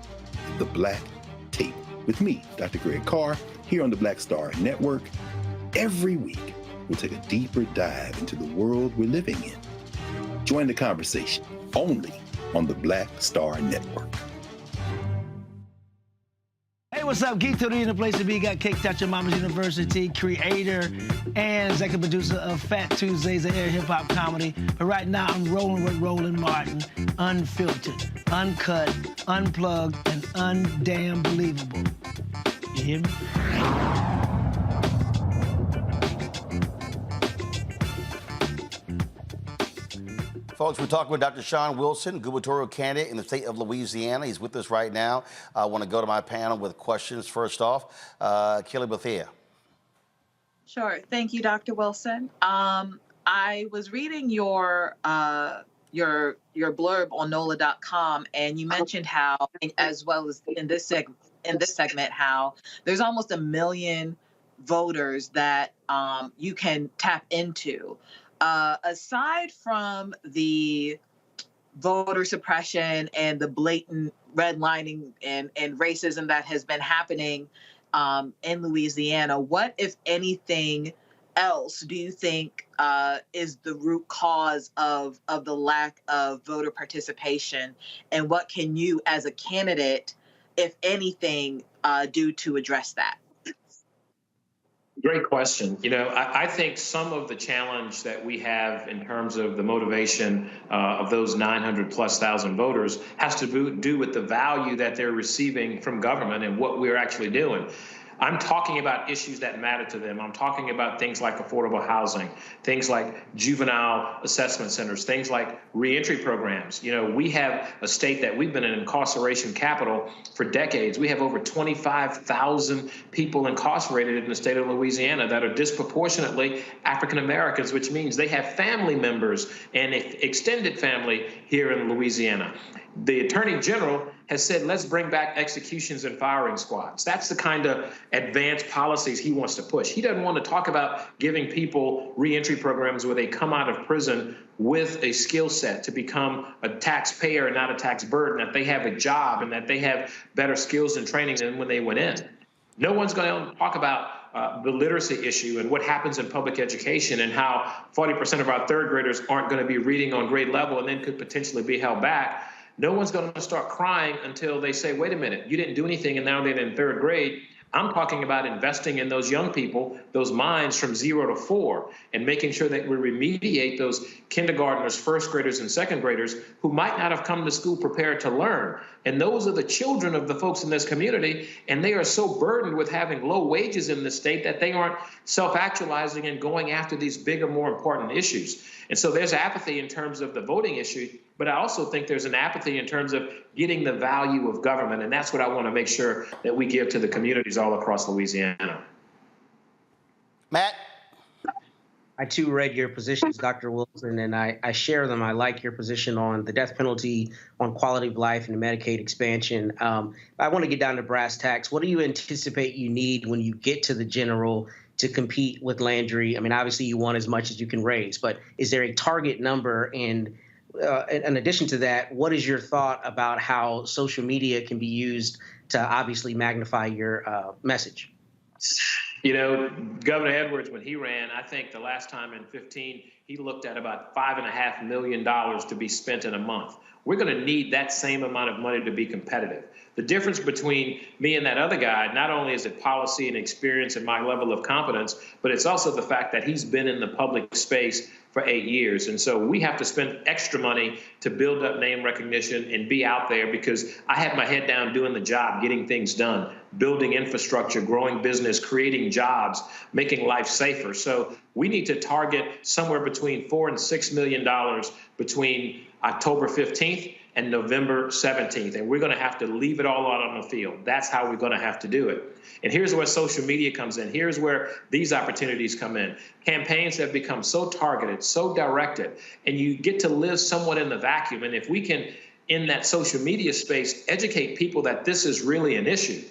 The Black Tape with me, Dr. Greg Carr, here on the Black Star Network. Every week, we'll take a deeper dive into the world we're living in. Join the conversation only on the Black Star Network. Hey, what's up? Geek Today in the place to be. Got Kicked Out Your Mama's University, creator and executive producer of Fat Tuesdays, an air hip-hop comedy. But right now, I'm rolling with Roland Martin, unfiltered, uncut, unplugged, and undamn believable. You hear me? Folks, we're talking with Dr. Shawn Wilson, gubernatorial candidate in the state of Louisiana. He's with us right now. I want to go to my panel with questions. First off, Kelly Bethea. Sure. Thank you, Dr. Wilson. I was reading your blurb on NOLA.com, and you mentioned how, as well as in this segment, how there's almost 1 million voters that you can tap into. Aside from the voter suppression and the blatant redlining and racism that has been happening in Louisiana, what, if anything, else do you think is the root cause of the lack of voter participation? And what can you, as a candidate, if anything, do to address that? Great question. You know, I think some of the challenge that we have in terms of the motivation of those 900,000+ voters has to do with the value that they're receiving from government and what we're actually doing. I'm talking about issues that matter to them. I'm talking about things like affordable housing, things like juvenile assessment centers, things like reentry programs. You know, we have a state that we've been an incarceration capital for decades. We have over 25,000 people incarcerated in the state of Louisiana that are disproportionately African Americans, which means they have family members and extended family here in Louisiana. The Attorney General has said, let's bring back executions and firing squads. That's the kind of advanced policies he wants to push. He doesn't want to talk about giving people reentry programs where they come out of prison with a skill set to become a taxpayer and not a tax burden, that they have a job and that they have better skills and training than when they went in. No one's going to talk about the literacy issue and what happens in public education and how 40% of our third graders aren't going to be reading on grade level and then could potentially be held back, no one's going to start crying until they say, wait a minute, you didn't do anything and now they're in third grade. I'm talking about investing in those young people, those minds from 0 to 4, and making sure that we remediate those kindergartners, first graders, and second graders who might not have come to school prepared to learn. And those are the children of the folks in this community, and they are so burdened with having low wages in the state that they aren't self-actualizing and going after these bigger, more important issues. And so there's apathy in terms of the voting issue, but I also think there's an apathy in terms of getting the value of government, and that's what I want to make sure that we give to the communities all across Louisiana. Matt? I too read your positions, Dr. Wilson, and I share them. I like your position on the death penalty, on quality of life, and the Medicaid expansion. I want to get down to brass tacks. What do you anticipate you need when you get to the general to compete with Landry? I mean, obviously you want as much as you can raise, but is there a target number? And in addition to that, what is your thought about how social media can be used to obviously magnify your message? You know, Governor Edwards, when he ran, I think the last time in 15, he looked at about $5.5 million to be spent in a month. We're going to need that same amount of money to be competitive. The difference between me and that other guy, not only is it policy and experience and my level of competence, but it's also the fact that he's been in the public space for 8 years. And so we have to spend extra money to build up name recognition and be out there, because I had my head down doing the job, getting things done, building infrastructure, growing business, creating jobs, making life safer. So we need to target somewhere between $4 and $6 million between October 15th and November 17th. And we're going to have to leave it all out on the field. That's how we're going to have to do it. And here's where social media comes in. Here's where these opportunities come in. Campaigns have become so targeted, so directed, and you get to live somewhat in the vacuum. And if we can, in that social media space, educate people that this is really an issue.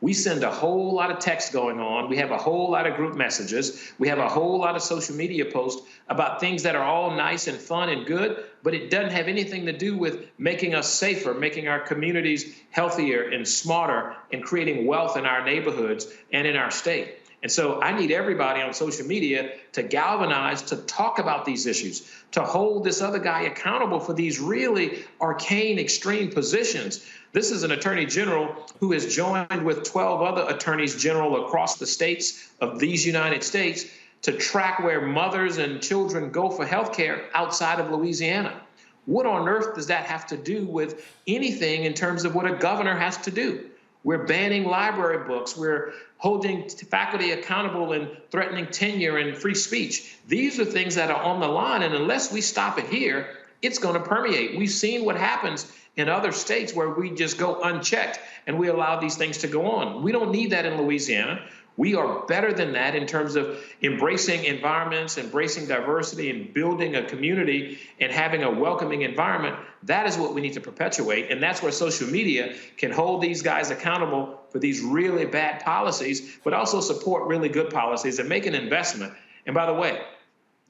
We send a whole lot of text going on. We have a whole lot of group messages. We have a whole lot of social media posts about things that are all nice and fun and good, but it doesn't have anything to do with making us safer, making our communities healthier and smarter, and creating wealth in our neighborhoods and in our state. And so I need everybody on social media to galvanize, to talk about these issues, to hold this other guy accountable for these really arcane, extreme positions. This is an attorney general who has joined with 12 other attorneys general across the states of these United States to track where mothers and children go for health care outside of Louisiana. What on earth does that have to do with anything in terms of what a governor has to do? We're banning library books. We're holding faculty accountable and threatening tenure and free speech. These are things that are on the line, and unless we stop it here, it's going to permeate. We've seen what happens in other states where we just go unchecked and we allow these things to go on. We don't need that in Louisiana. We are better than that in terms of embracing environments, embracing diversity, and building a community and having a welcoming environment. That is what we need to perpetuate, and that's where social media can hold these guys accountable for these really bad policies, but also support really good policies and make an investment. And by the way,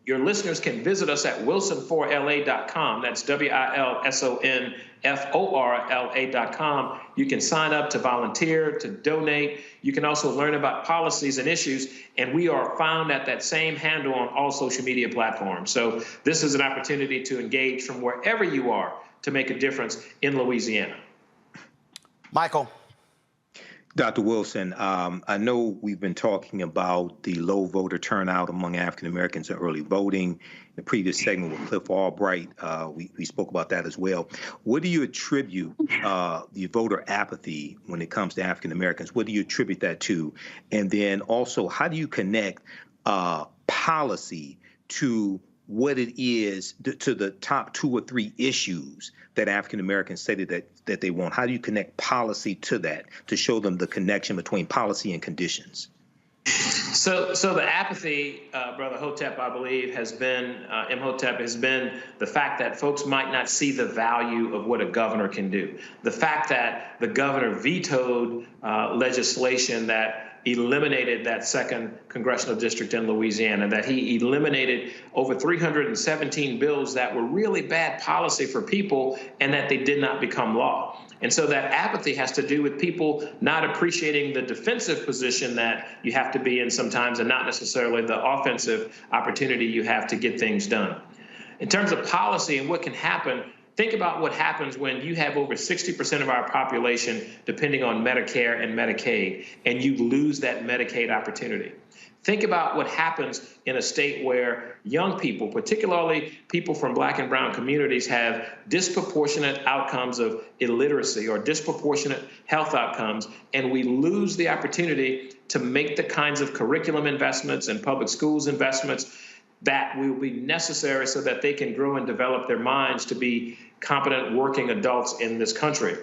your listeners can visit us at wilson4la.com. That's WILSONFORLA.com. You can sign up to volunteer, to donate. You can also learn about policies and issues, and we are found at that same handle on all social media platforms. So this is an opportunity to engage from wherever you are to make a difference in Louisiana. Michael. Dr. Wilson, I know we've been talking about the low voter turnout among African Americans in early voting. In the previous segment with Cliff Albright, we spoke about that as well. What do you attribute the voter apathy when it comes to African Americans? What do you attribute that to? And then also, how do you connect policy to what it is, to the top 2 or 3 issues that African Americans say that they want? How do you connect policy to that, to show them the connection between policy and conditions? So the apathy, Brother Hotep, I believe, has been, Imhotep, has been the fact that folks might not see the value of what a governor can do. The fact that the governor vetoed legislation that eliminated that 2nd congressional district in Louisiana, that he eliminated over 317 bills that were really bad policy for people and that they did not become law. And so that apathy has to do with people not appreciating the defensive position that you have to be in sometimes, and not necessarily the offensive opportunity you have to get things done. In terms of policy and what can happen, think about what happens when you have over 60% of our population depending on Medicare and Medicaid, and you lose that Medicaid opportunity. Think about what happens in a state where young people, particularly people from Black and brown communities, have disproportionate outcomes of illiteracy or disproportionate health outcomes, and we lose the opportunity to make the kinds of curriculum investments and public schools investments that will be necessary so that they can grow and develop their minds to be competent working adults in this country.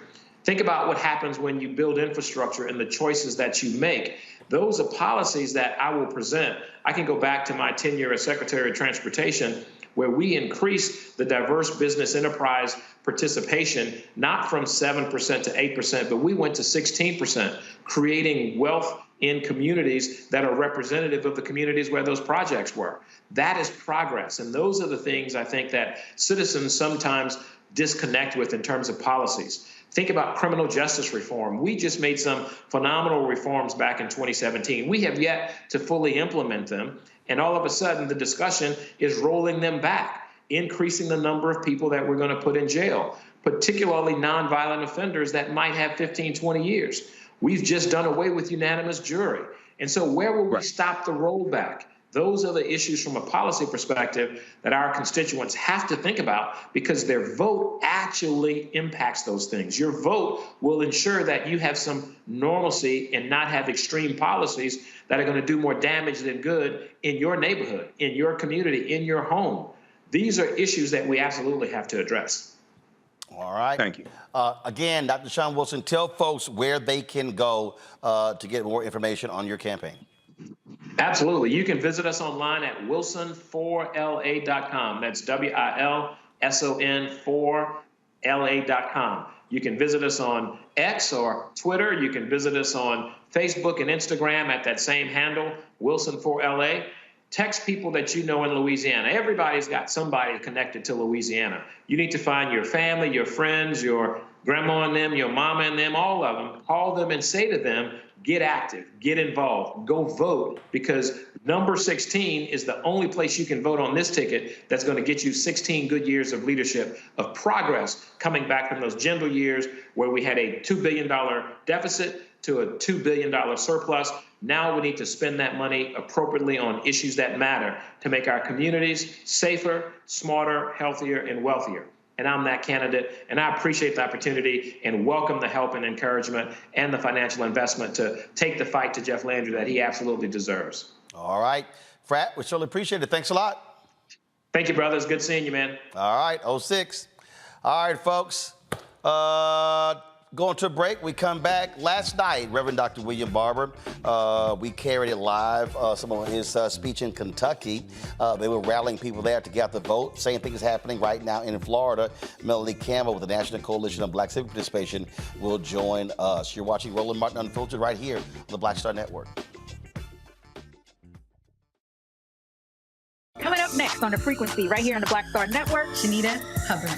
Think about what happens when you build infrastructure and the choices that you make. Those are policies that I will present. I can go back to my tenure as Secretary of Transportation, where we increased the diverse business enterprise participation, not from 7% to 8%, but we went to 16%, creating wealth in communities that are representative of the communities where those projects were. That is progress. And those are the things I think that citizens sometimes disconnect with in terms of policies. Think about criminal justice reform. We just made some phenomenal reforms back in 2017. We have yet to fully implement them. And all of a sudden, the discussion is rolling them back, increasing the number of people that we're going to put in jail, particularly nonviolent offenders that might have 15, 20 years. We've just done away with unanimous jury. And so where will we stop the rollback? Those are the issues from a policy perspective that our constituents have to think about, because their vote actually impacts those things. Your vote will ensure that you have some normalcy and not have extreme policies that are going to do more damage than good in your neighborhood, in your community, in your home. These are issues that we absolutely have to address. All right. Thank you. Again, Dr. Shawn Wilson, tell folks where they can go to get more information on your campaign. Absolutely. You can visit us online at wilson4la.com. That's WILSON4LA.com. You can visit us on X or Twitter. You can visit us on Facebook and Instagram at that same handle, Wilson4LA. Text people that you know in Louisiana. Everybody's got somebody connected to Louisiana. You need to find your family, your friends, your grandma and them, your mama and them, all of them. Call them and say to them, get active, get involved, go vote, because number 16 is the only place you can vote on this ticket that's going to get you 16 good years of leadership, of progress, coming back from those gentle years where we had a $2 billion deficit to a $2 billion surplus. Now we need to spend that money appropriately on issues that matter to make our communities safer, smarter, healthier, and wealthier. And I'm that candidate, and I appreciate the opportunity and welcome the help and encouragement and the financial investment to take the fight to Jeff Landry that he absolutely deserves. All right. Frat, we certainly appreciate it. Thanks a lot. Thank you, brother. It's good seeing you, man. All right, 06. All right, folks. Going to a break. We come back. Last night, Reverend Dr. William Barber, we carried it live. Some of his speech in Kentucky. They were rallying people there to get out the vote. Same thing is happening right now in Florida. Melanie Campbell with the National Coalition of Black Civic Participation will join us. You're watching Roland Martin Unfiltered right here on the Black Star Network. Coming up next on The Frequency, right here on the Black Star Network, Shanita Hubbard.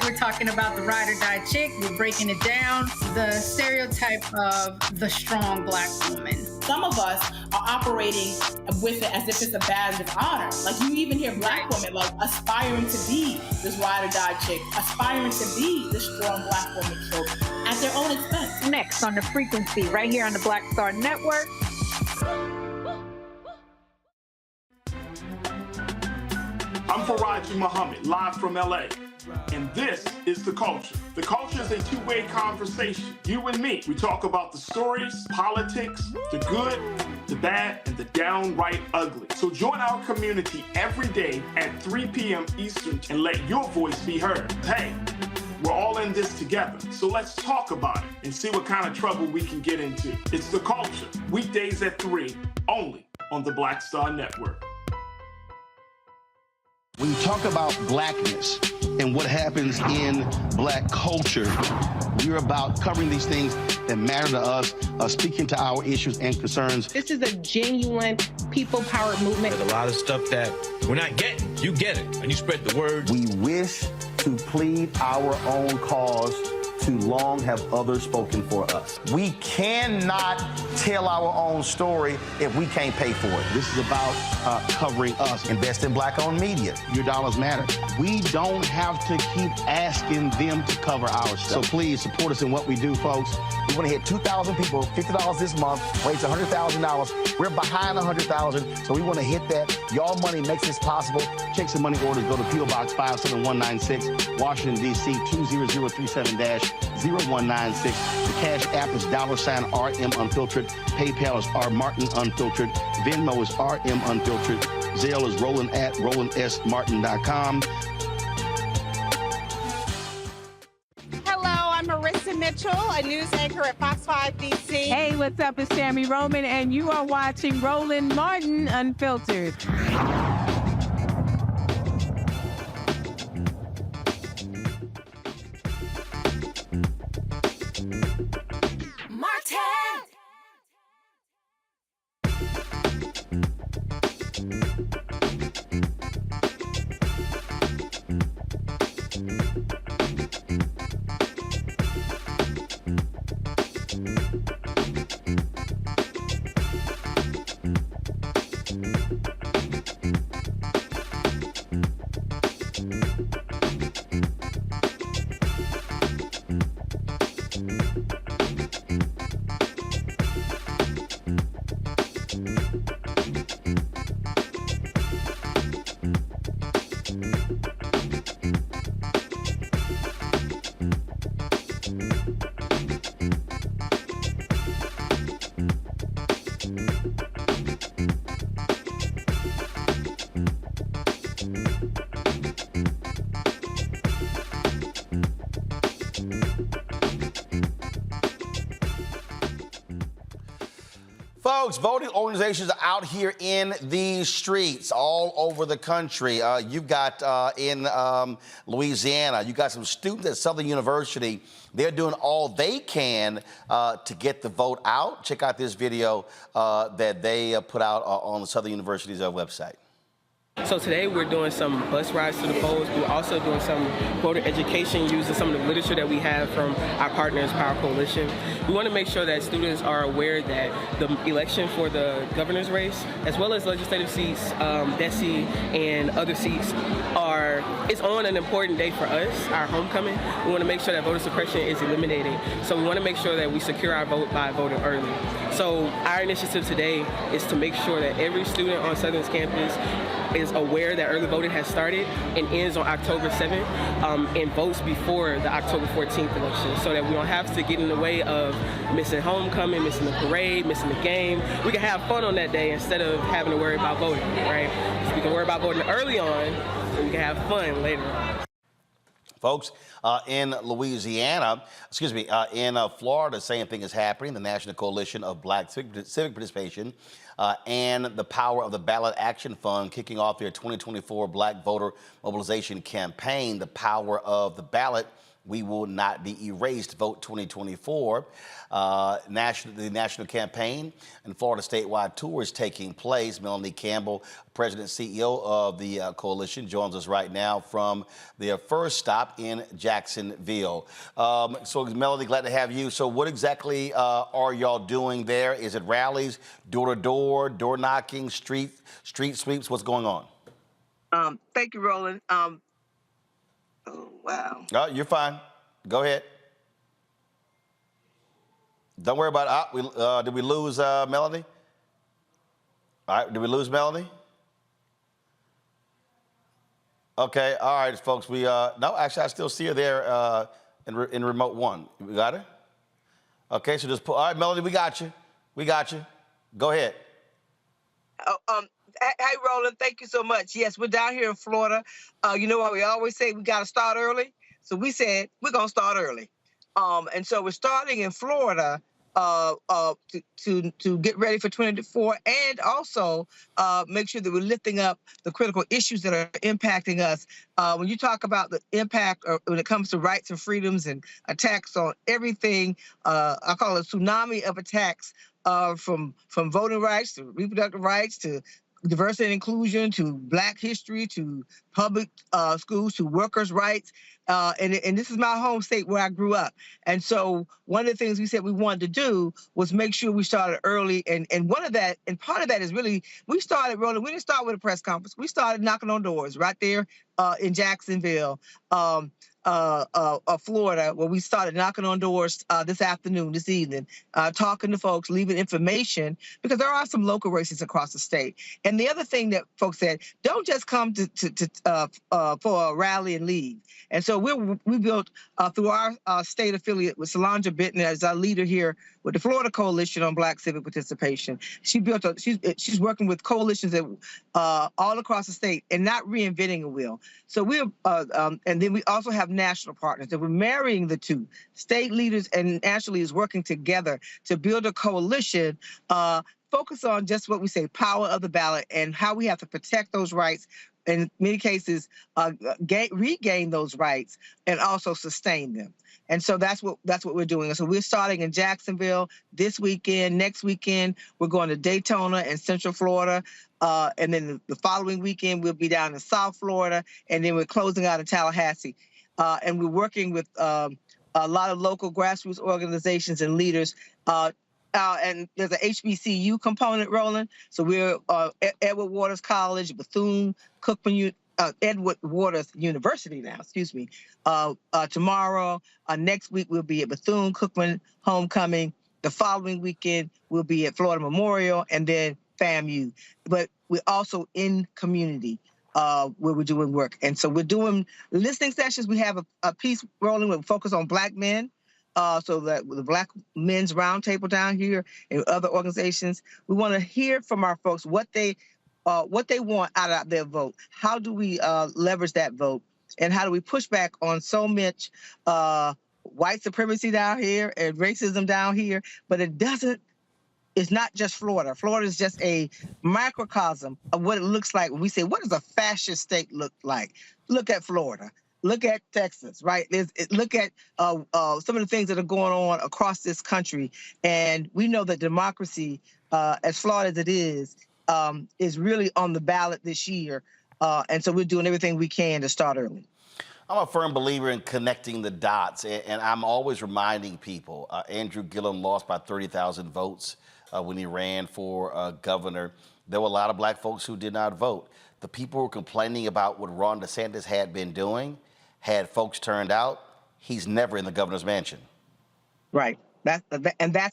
We're talking about the ride or die chick. We're breaking it down. The stereotype of the strong Black woman. Some of us are operating with it as if it's a badge of honor. Like, you even hear Black women like aspiring to be this ride or die chick, aspiring to be this strong Black woman trope at their own expense. Next on The Frequency, right here on the Black Star Network. I'm Faraji Muhammad, live from LA. And this is The Culture. The Culture is a two-way conversation. You and me. We talk about the stories, politics, the good, the bad, and the downright ugly. So join our community every day at 3 p.m. Eastern and let your voice be heard. Hey, we're all in this together. So let's talk about it and see what kind of trouble we can get into. It's The Culture, weekdays at 3, only on the Black Star Network. When you talk about blackness and what happens in Black culture, we're about covering these things that matter to us, speaking to our issues and concerns. This is a genuine people-powered movement. There's a lot of stuff that we're not getting. You get it, and you spread the word. We wish to plead our own cause too long have others spoken for us. We cannot tell our own story if we can't pay for it. This is about covering us. Invest in Black-owned media. Your dollars matter. We don't have to keep asking them to cover our stuff. So please support us in what we do, folks. We want to hit 2,000 people, $50 this month, raise $100,000. We're behind 100,000, so we want to hit that. Y'all money makes this possible. Checks and money orders go to P.O. Box 57196, Washington, D.C. 20037-0196. The Cash App is $RM Unfiltered. PayPal is R Martin Unfiltered. Venmo is RM Unfiltered. Zelle is Roland at RolandSMartin.com. Marissa Mitchell, a news anchor at Fox 5 DC. Hey, what's up? It's Sammy Roman, and you are watching Roland Martin Unfiltered. Folks, voting organizations are out here in these streets all over the country. You've got in Louisiana, you got some students at Southern University. They're doing all they can to get the vote out. Check out this video that they put out on the Southern University's website. So today we're doing some bus rides to the polls. We're also doing some voter education using some of the literature that we have from our partners, Power Coalition. We want to make sure that students are aware that the election for the governor's race, as well as legislative seats, DESE, and other seats, is on an important day for us, our homecoming. We want to make sure that voter suppression is eliminated. So we want to make sure that we secure our vote by voting early. So our initiative today is to make sure that every student on Southern's campus is aware that early voting has started and ends on October 7th and votes before the October 14th election, so that we don't have to get in the way of missing homecoming, missing the parade, missing the game. We can have fun on that day instead of having to worry about voting, right? So we can worry about voting early on and we can have fun later on. Folks, in Louisiana, in Florida, the same thing is happening. The National Coalition of Black Civic Participation and the Power of the Ballot Action Fund kicking off their 2024 Black Voter Mobilization Campaign, The Power of the Ballot. We Will Not Be Erased, Vote 2024. The national campaign and Florida statewide tour is taking place. Melanie Campbell, President and CEO of the coalition, joins us right now from their first stop in Jacksonville. So, Melanie, glad to have you. So what exactly are y'all doing there? Is it rallies, door-to-door, door knocking, street sweeps? What's going on? Thank you, Roland. Oh, wow. No, you're fine. Go ahead. Don't worry about it. Did we lose Melanie? All right, did we lose Melanie? Okay, all right, folks. No, actually, I still see her there in remote one. We got her? Okay, so just all right, Melanie, we got you. We got you. Go ahead. Hey, Roland, thank you so much. Yes, we're down here in Florida. You know what we always say, we got to start early. So we said we're going to start early. And so we're starting in Florida to get ready for 2024 and also make sure that we're lifting up the critical issues that are impacting us. When you talk about the impact when it comes to rights and freedoms and attacks on everything, I call it a tsunami of attacks from voting rights to reproductive rights to diversity and inclusion, to Black history, to public schools, to workers' rights. And this is my home state where I grew up. And so one of the things we said we wanted to do was make sure we started early. And part of that is really, we started, Roland, we didn't start with a press conference. We started knocking on doors right there in Jacksonville, Florida, where we started knocking on doors this evening, talking to folks, leaving information, because there are some local races across the state. And the other thing that folks said, don't just come for a rally and leave. And so we built through our state affiliate with Solange Benton as our leader here with the Florida Coalition on Black Civic Participation. She's working with coalitions that all across the state and not reinventing a wheel. So and then we also have national partners that we're marrying the two. State leaders and national leaders working together to build a coalition focus on just what we say, power of the ballot, and how we have to protect those rights, in many cases regain those rights, and also sustain them. And so that's what we're doing. And so we're starting in Jacksonville this weekend. Next weekend, we're going to Daytona and Central Florida. And then the following weekend, we'll be down in South Florida. And then we're closing out in Tallahassee. And we're working with a lot of local grassroots organizations and leaders. And there's an HBCU component, Roland. So we're Edward Waters College, Bethune-Cookman, Edward Waters University now, tomorrow. Next week, we'll be at Bethune-Cookman Homecoming. The following weekend, we'll be at Florida Memorial and then FAMU. But we're also in community where we're doing work. And so we're doing listening sessions. We have a piece, Roland, with focus on Black men. So that the Black Men's Roundtable down here and other organizations, we want to hear from our folks what they want out of their vote. How do we leverage that vote? And how do we push back on so much white supremacy down here and racism down here? But it's not just Florida. Florida is just a microcosm of what it looks like when we say, what does a fascist state look like? Look at Florida. Look at Texas, right? Look at some of the things that are going on across this country. And we know that democracy, as flawed as it is really on the ballot this year. And so we're doing everything we can to start early. I'm a firm believer in connecting the dots, and I'm always reminding people, Andrew Gillum lost by 30,000 votes when he ran for governor. There were a lot of Black folks who did not vote. The people who were complaining about what Ron DeSantis had been doing, had folks turned out, he's never in the governor's mansion. Right. That's a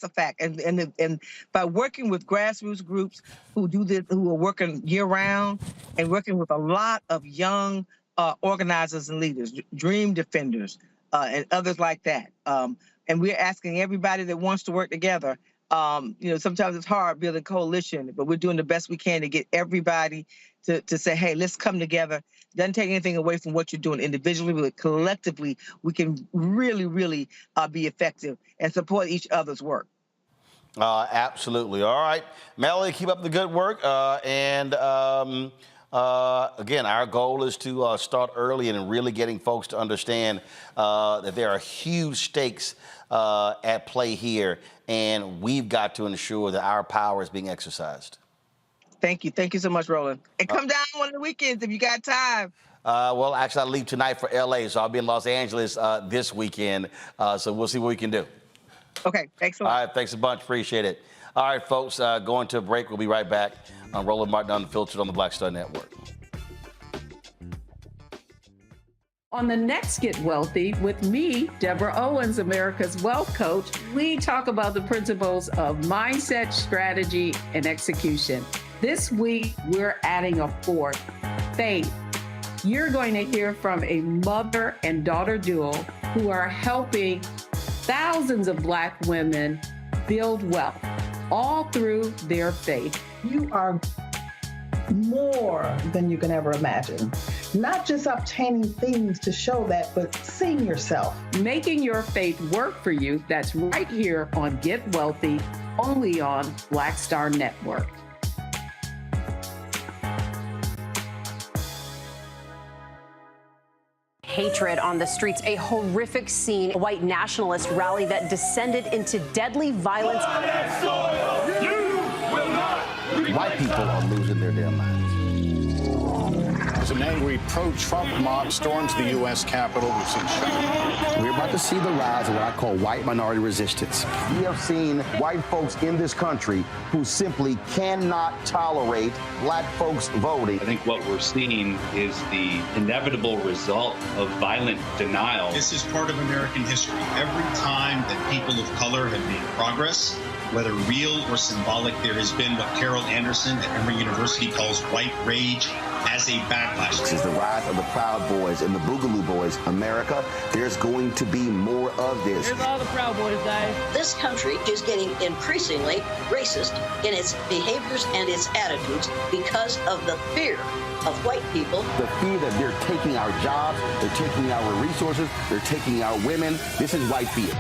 fact. And by working with grassroots groups who do this, who are working year round, and working with a lot of young organizers and leaders, dream defenders, and others like that. And we're asking everybody that wants to work together. Sometimes it's hard building coalition, but we're doing the best we can to get everybody to say, hey, let's come together. Doesn't take anything away from what you're doing individually, but collectively, we can really, really be effective and support each other's work. Absolutely. All right. Melody, keep up the good work. Again, our goal is to start early and really getting folks to understand that there are huge stakes at play here, and we've got to ensure that our power is being exercised. Thank you. Thank you so much, Roland. And come down one of the weekends if you got time. Well, actually, I leave tonight for L.A., so I'll be in Los Angeles this weekend. So we'll see what we can do. Okay. Thanks a lot. All right. Thanks a bunch. Appreciate it. All right, folks, going to a break. We'll be right back on Roland Martin Unfiltered on the Black Star Network. On the next Get Wealthy with me, Deborah Owens, America's Wealth Coach, we talk about the principles of mindset, strategy, and execution. This week, we're adding a fourth, faith. You're going to hear from a mother and daughter duo who are helping thousands of Black women build wealth, all through their faith. You are more than you can ever imagine. Not just obtaining things to show that, but seeing yourself. Making your faith work for you. That's right here on Get Wealthy, only on Black Star Network. Hatred on the streets, a horrific scene, a white nationalist rally that descended into deadly violence. You will not White people are losing their damn minds. As an angry pro-Trump mob storms the U.S. Capitol, we've seen shooting. We're about to see the rise of what I call white minority resistance. We have seen white folks in this country who simply cannot tolerate black folks voting. I think what we're seeing is the inevitable result of violent denial. This is part of American history. Every time that people of color have made progress, whether real or symbolic, there has been what Carol Anderson at Emory University calls white rage as a backlash. This is the rise of the Proud Boys and the Boogaloo Boys. America, there's going to be more of this. Here's all the Proud Boys, guys. This country is getting increasingly racist in its behaviors and its attitudes because of the fear of white people. The fear that they're taking our jobs, they're taking our resources, they're taking our women. This is white fear.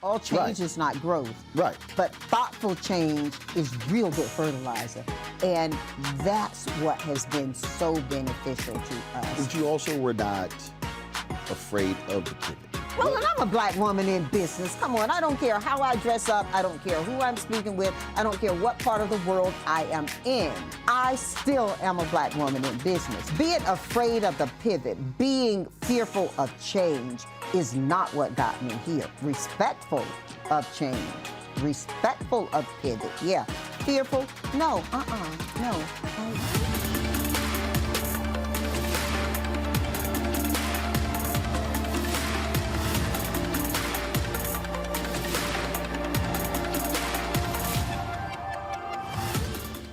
All change is not growth. Right. But thoughtful change is real good fertilizer. And that's what has been so beneficial to us. But you also were not afraid of the pivot. Well, and I'm a black woman in business. Come on, I don't care how I dress up. I don't care who I'm speaking with. I don't care what part of the world I am in. I still am a black woman in business. Being afraid of the pivot, being fearful of change is not what got me here. Respectful of change, respectful of pivot, yeah. Fearful, no, no.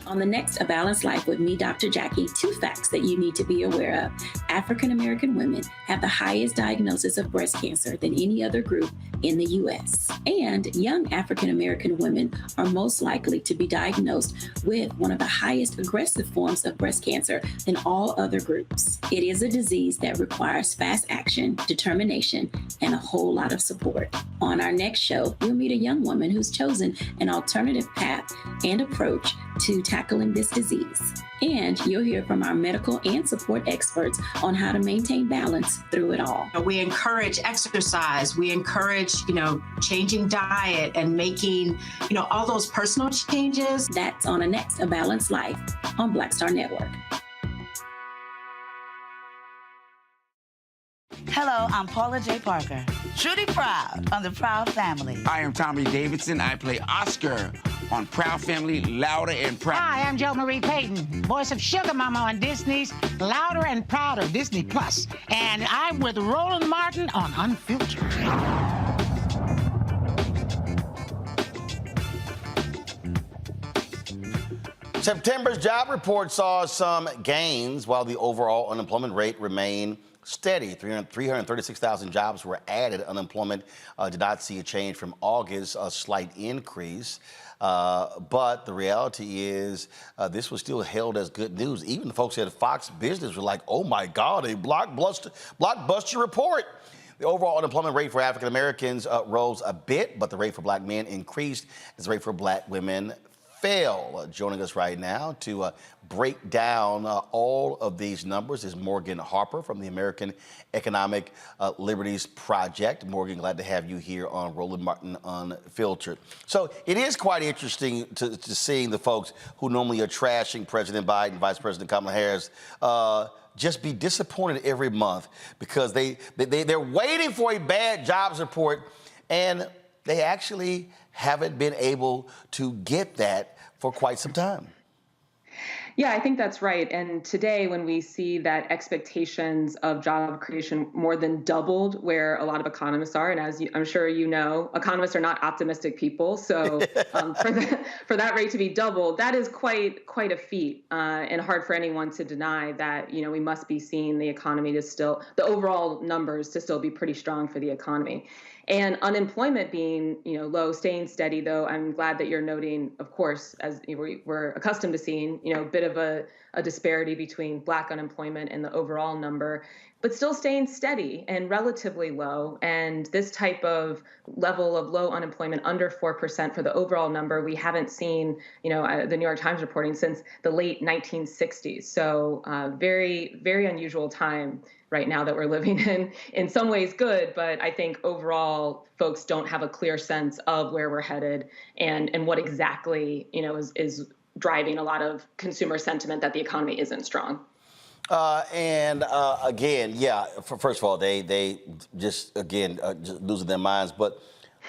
On the next A Balanced Life with me, Dr. Jackie, 2 facts that you need to be aware of. African American women have the highest diagnosis of breast cancer than any other group in the U.S. And young African American women are most likely to be diagnosed with one of the highest aggressive forms of breast cancer than all other groups. It is a disease that requires fast action, determination, and a whole lot of support. On our next show, we'll meet a young woman who's chosen an alternative path and approach to tackling this disease. And you'll hear from our medical and support experts on how to maintain balance through it all. We encourage exercise. We encourage, changing diet and making, all those personal changes. That's on the next A Balanced Life on Black Star Network. Hello, I'm Paula J. Parker. Truly proud on the Proud Family. I am Tommy Davidson. I play Oscar on Proud Family, Louder and Proud. Hi, I'm Jo Marie Payton, voice of Sugar Mama on Disney's Louder and Prouder, Disney Plus. And I'm with Roland Martin on Unfiltered. September's job report saw some gains while the overall unemployment rate remained steady. 336,000 jobs were added. Unemployment did not see a change from August, a slight increase. But the reality is this was still hailed as good news. Even the folks at Fox Business were like, oh my God, a blockbuster report. The overall unemployment rate for African Americans rose a bit, but the rate for black men increased as the rate for black women fell. Joining us right now to break down all of these numbers is Morgan Harper from the American Economic Liberties Project. Morgan, glad to have you here on Roland Martin Unfiltered. So it is quite interesting to seeing the folks who normally are trashing President Biden, Vice President Kamala Harris, just be disappointed every month because they're waiting for a bad jobs report, and they actually haven't been able to get that for quite some time. Yeah, I think that's right. And today, when we see that expectations of job creation more than doubled where a lot of economists are, and as I'm sure you know, economists are not optimistic people. So for that rate to be doubled, that is quite a feat, and hard for anyone to deny that, we must be seeing the economy the overall numbers to still be pretty strong for the economy. And unemployment being, low, staying steady, though, I'm glad that you're noting, of course, as we're accustomed to seeing, a bit of a disparity between Black unemployment and the overall number. but still staying steady and relatively low. And this type of level of low unemployment, under 4% for the overall number, we haven't seen, the New York Times reporting since the late 1960s. So very, very unusual time right now that we're living in some ways good, but I think overall folks don't have a clear sense of where we're headed and what exactly, is driving a lot of consumer sentiment that the economy isn't strong. Again, yeah, first of all, they just losing their minds. But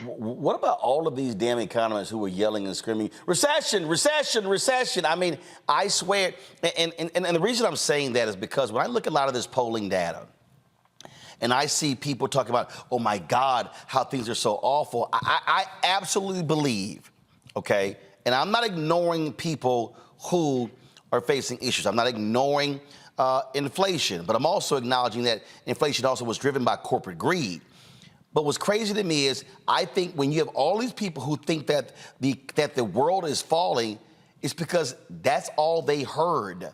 what about all of these damn economists who were yelling and screaming, recession, recession, recession? I mean, I swear, and the reason I'm saying that is because when I look at a lot of this polling data, and I see people talking about, oh my God, how things are so awful, I absolutely believe, okay, and I'm not ignoring people who are facing issues. I'm not ignoring inflation, but I'm also acknowledging that inflation also was driven by corporate greed. But what's crazy to me is I think when you have all these people who think that the world is falling, it's because that's all they heard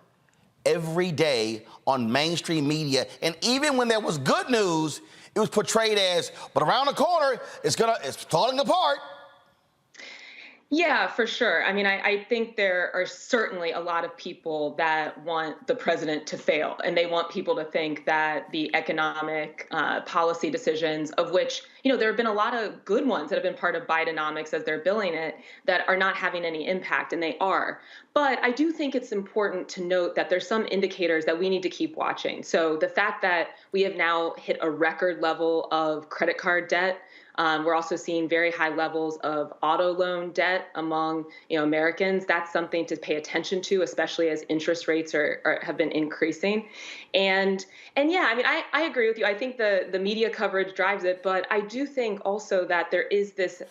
every day on mainstream media. And even when there was good news, it was portrayed as, but around the corner, it's falling apart. Yeah, for sure. I mean, I think there are certainly a lot of people that want the president to fail, and they want people to think that the economic policy decisions, of which, there have been a lot of good ones that have been part of Bidenomics as they're billing it, that are not having any impact, and they are. But I do think it's important to note that there's some indicators that we need to keep watching. So the fact that we have now hit a record level of credit card debt. We're also seeing very high levels of auto loan debt among Americans. That's something to pay attention to, especially as interest rates have been increasing. And yeah, I mean, I agree with you. I think the media coverage drives it, but I do think also that there is this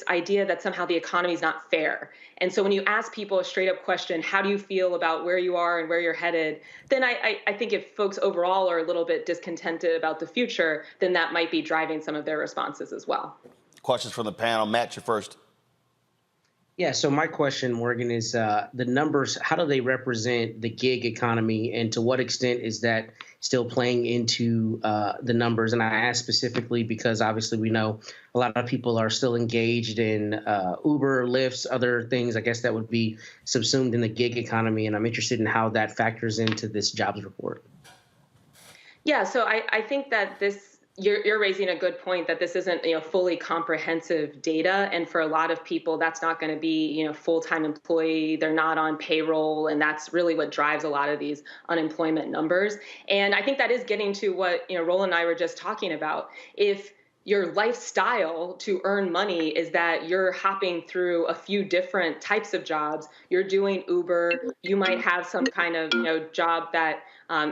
idea that somehow the economy is not fair. And so when you ask people a straight up question, how do you feel about where you are and where you're headed? Then I think if folks overall are a little bit discontented about the future, then that might be driving some of their responses as well. Questions from the panel. Matt, you're first. Yeah, so my question, Morgan, is the numbers, how do they represent the gig economy, and to what extent is that still playing into the numbers? And I ask specifically because obviously we know a lot of people are still engaged in Uber, Lyfts, other things, I guess that would be subsumed in the gig economy, and I'm interested in how that factors into this jobs report. Yeah, so I think that you're raising a good point that this isn't fully comprehensive data, and for a lot of people that's not going to be full-time employee, they're not on payroll, and that's really what drives a lot of these unemployment numbers. And I think that is getting to what Roland and I were just talking about. If your lifestyle to earn money is that you're hopping through a few different types of jobs, you're doing Uber, you might have some kind of job that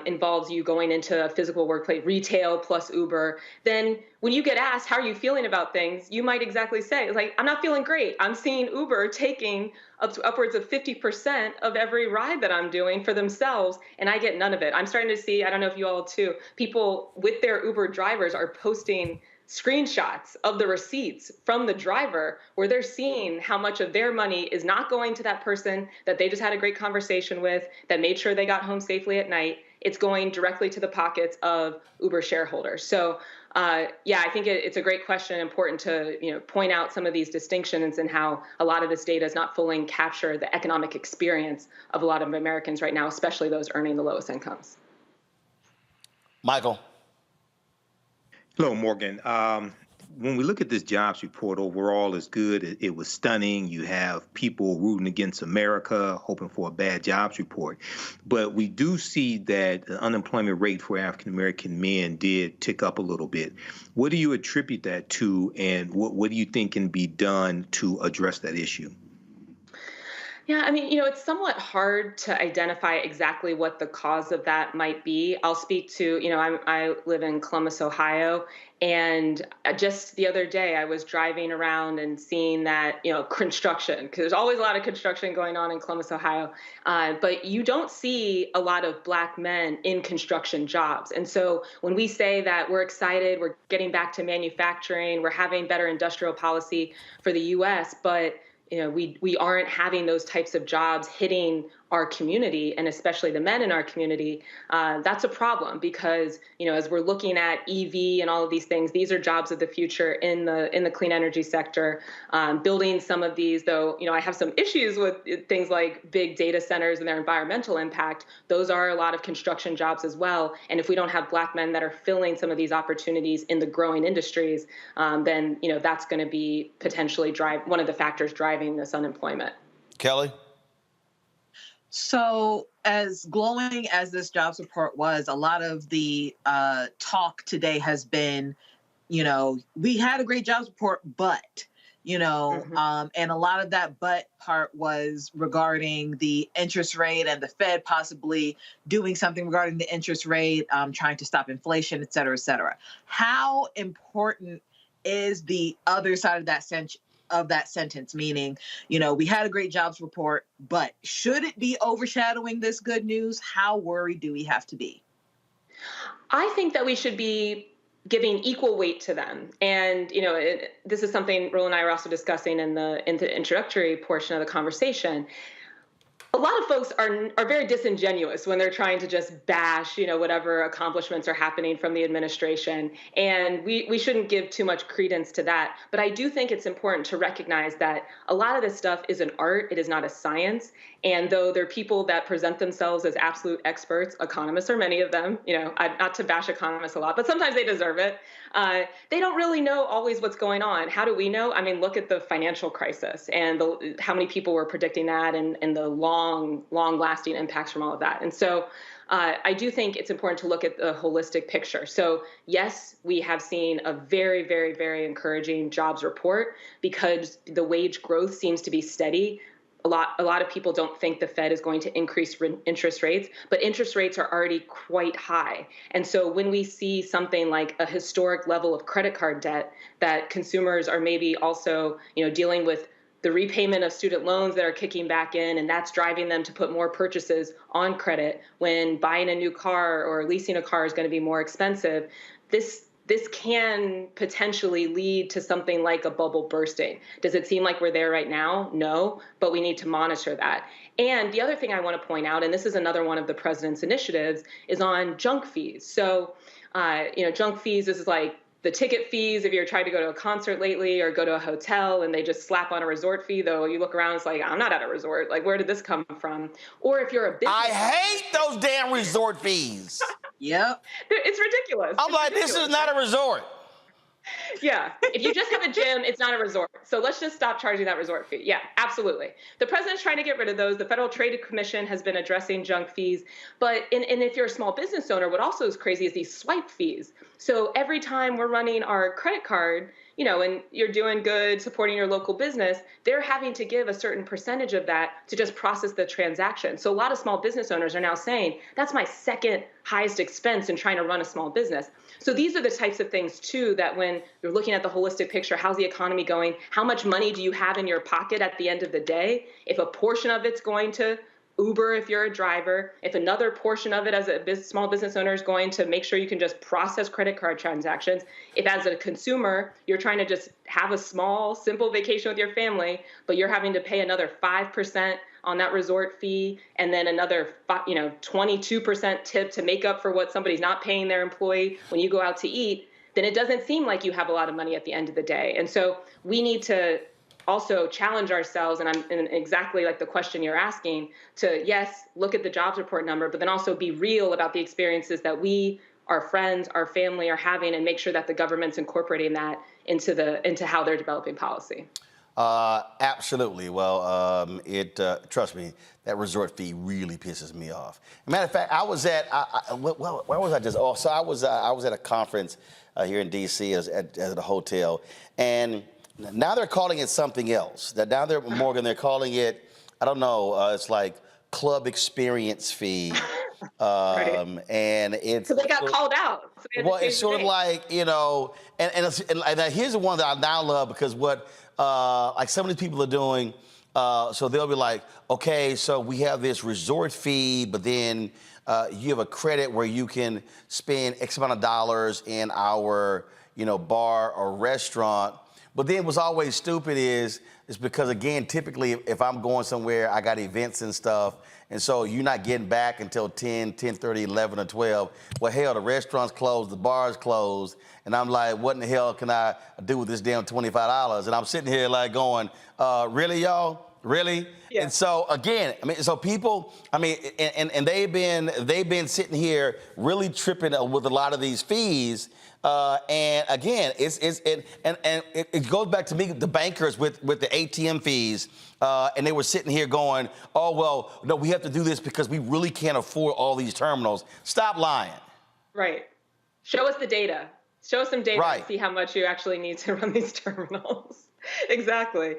involves you going into a physical workplace, retail plus Uber, then when you get asked, how are you feeling about things, you might exactly say, it's like, I'm not feeling great. I'm seeing Uber taking upwards of 50% of every ride that I'm doing for themselves, and I get none of it. I'm starting to see, I don't know if you all too, people with their Uber drivers are posting screenshots of the receipts from the driver where they're seeing how much of their money is not going to that person that they just had a great conversation with, that made sure they got home safely at night. It's going directly to the pockets of Uber shareholders. So yeah, I think it's a great question, important to point out some of these distinctions and how a lot of this data is not fully capture the economic experience of a lot of Americans right now, especially those earning the lowest incomes. Michael. Hello, Morgan. When we look at this jobs report, overall is good. It was stunning. You have people rooting against America, hoping for a bad jobs report. But we do see that the unemployment rate for African-American men did tick up a little bit. What do you attribute that to, and what do you think can be done to address that issue? Yeah, I mean, it's somewhat hard to identify exactly what the cause of that might be. I'll speak to, I live in Columbus, Ohio, and just the other day I was driving around and seeing that, construction, because there's always a lot of construction going on in Columbus, Ohio, but you don't see a lot of Black men in construction jobs. And so when we say that we're excited, we're getting back to manufacturing, we're having better industrial policy for the U.S., but we aren't having those types of jobs hitting our community, and especially the men in our community, that's a problem because, as we're looking at EV and all of these things, these are jobs of the future in the clean energy sector. Building some of these, though, I have some issues with things like big data centers and their environmental impact. Those are a lot of construction jobs as well. And if we don't have Black men that are filling some of these opportunities in the growing industries, then, that's going to be potentially one of the factors driving this unemployment. Kelly? So as glowing as this jobs report was, a lot of the talk today has been, we had a great jobs report, but, and a lot of that but part was regarding the interest rate and the Fed possibly doing something regarding the interest rate, trying to stop inflation, et cetera, et cetera. How important is the other side of that sentence, meaning, we had a great jobs report, but should it be overshadowing this good news? How worried do we have to be? I think that we should be giving equal weight to them. And, this is something Roland and I are also discussing in the introductory portion of the conversation. A lot of folks are very disingenuous when they're trying to just bash, whatever accomplishments are happening from the administration. And we shouldn't give too much credence to that. But I do think it's important to recognize that a lot of this stuff is an art. It is not a science. And though there are people that present themselves as absolute experts, economists are many of them, not to bash economists a lot, but sometimes they deserve it. They don't really know always what's going on. How do we know? I mean, look at the financial crisis and how many people were predicting that and the long-lasting impacts from all of that. And so I do think it's important to look at the holistic picture. So yes, we have seen a very, very, very encouraging jobs report because the wage growth seems to be steady. A lot of people don't think the Fed is going to increase interest rates, but interest rates are already quite high. And so when we see something like a historic level of credit card debt that consumers are maybe also, dealing with the repayment of student loans that are kicking back in, and that's driving them to put more purchases on credit when buying a new car or leasing a car is going to be more expensive, this can potentially lead to something like a bubble bursting. Does it seem like we're there right now? No, but we need to monitor that. And the other thing I want to point out, and this is another one of the president's initiatives, is on junk fees. So, junk fees, this is like the ticket fees if you're trying to go to a concert lately or go to a hotel and they just slap on a resort fee, though you look around, it's like, I'm not at a resort. Like, where did this come from? Or if you're a business... I hate those damn resort fees. Yep. It's ridiculous. I'm like, this is not a resort. Yeah. If you just have a gym, it's not a resort. So let's just stop charging that resort fee. Yeah, absolutely. The president's trying to get rid of those. The Federal Trade Commission has been addressing junk fees. But and if you're a small business owner, what also is crazy is these swipe fees. So every time we're running our credit card, and you're doing good, supporting your local business, they're having to give a certain percentage of that to just process the transaction. So a lot of small business owners are now saying, that's my second highest expense in trying to run a small business. So these are the types of things, too, that when you're looking at the holistic picture, how's the economy going? How much money do you have in your pocket at the end of the day? If a portion of it's going to Uber if you're a driver, if another portion of it as a small business owner is going to make sure you can just process credit card transactions, if as a consumer you're trying to just have a small, simple vacation with your family, but you're having to pay another 5% on that resort fee and then another 22% tip to make up for what somebody's not paying their employee when you go out to eat, then it doesn't seem like you have a lot of money at the end of the day. And so we need to also challenge ourselves, and exactly like the question you're asking, to, yes, look at the jobs report number, but then also be real about the experiences that we, our friends, our family are having, and make sure that the government's incorporating that into how they're developing policy. Absolutely. Well, trust me, that resort fee really pisses me off. As a matter of fact, I was at, where was I just? Oh, so I was at a conference here in D.C. at a hotel, and now they're calling it something else. Now they're calling it, I don't know, it's like club experience fee. Right. And it's... So they got called out. So it's sort of like, and here's the one that I now love because what, like some of these people are doing, so they'll be like, okay, so we have this resort fee, but then you have a credit where you can spend X amount of dollars in our, bar or restaurant. But then what's always stupid is because, again, typically if I'm going somewhere, I got events and stuff, and so you're not getting back until 10, 10:30, 11, or 12. Well, hell, the restaurant's closed, the bar's closed, and I'm like, what in the hell can I do with this damn $25? And I'm sitting here like going, really, y'all? Really? Yeah. And so again, I mean, so people, I mean, and they've been sitting here really tripping with a lot of these fees. And again, it goes back to me, the bankers with the ATM fees, and they were sitting here going, oh, well, no, we have to do this because we really can't afford all these terminals. Stop lying. Right. Show us the data. Show us some data right. and see how much you actually need to run these terminals. Exactly.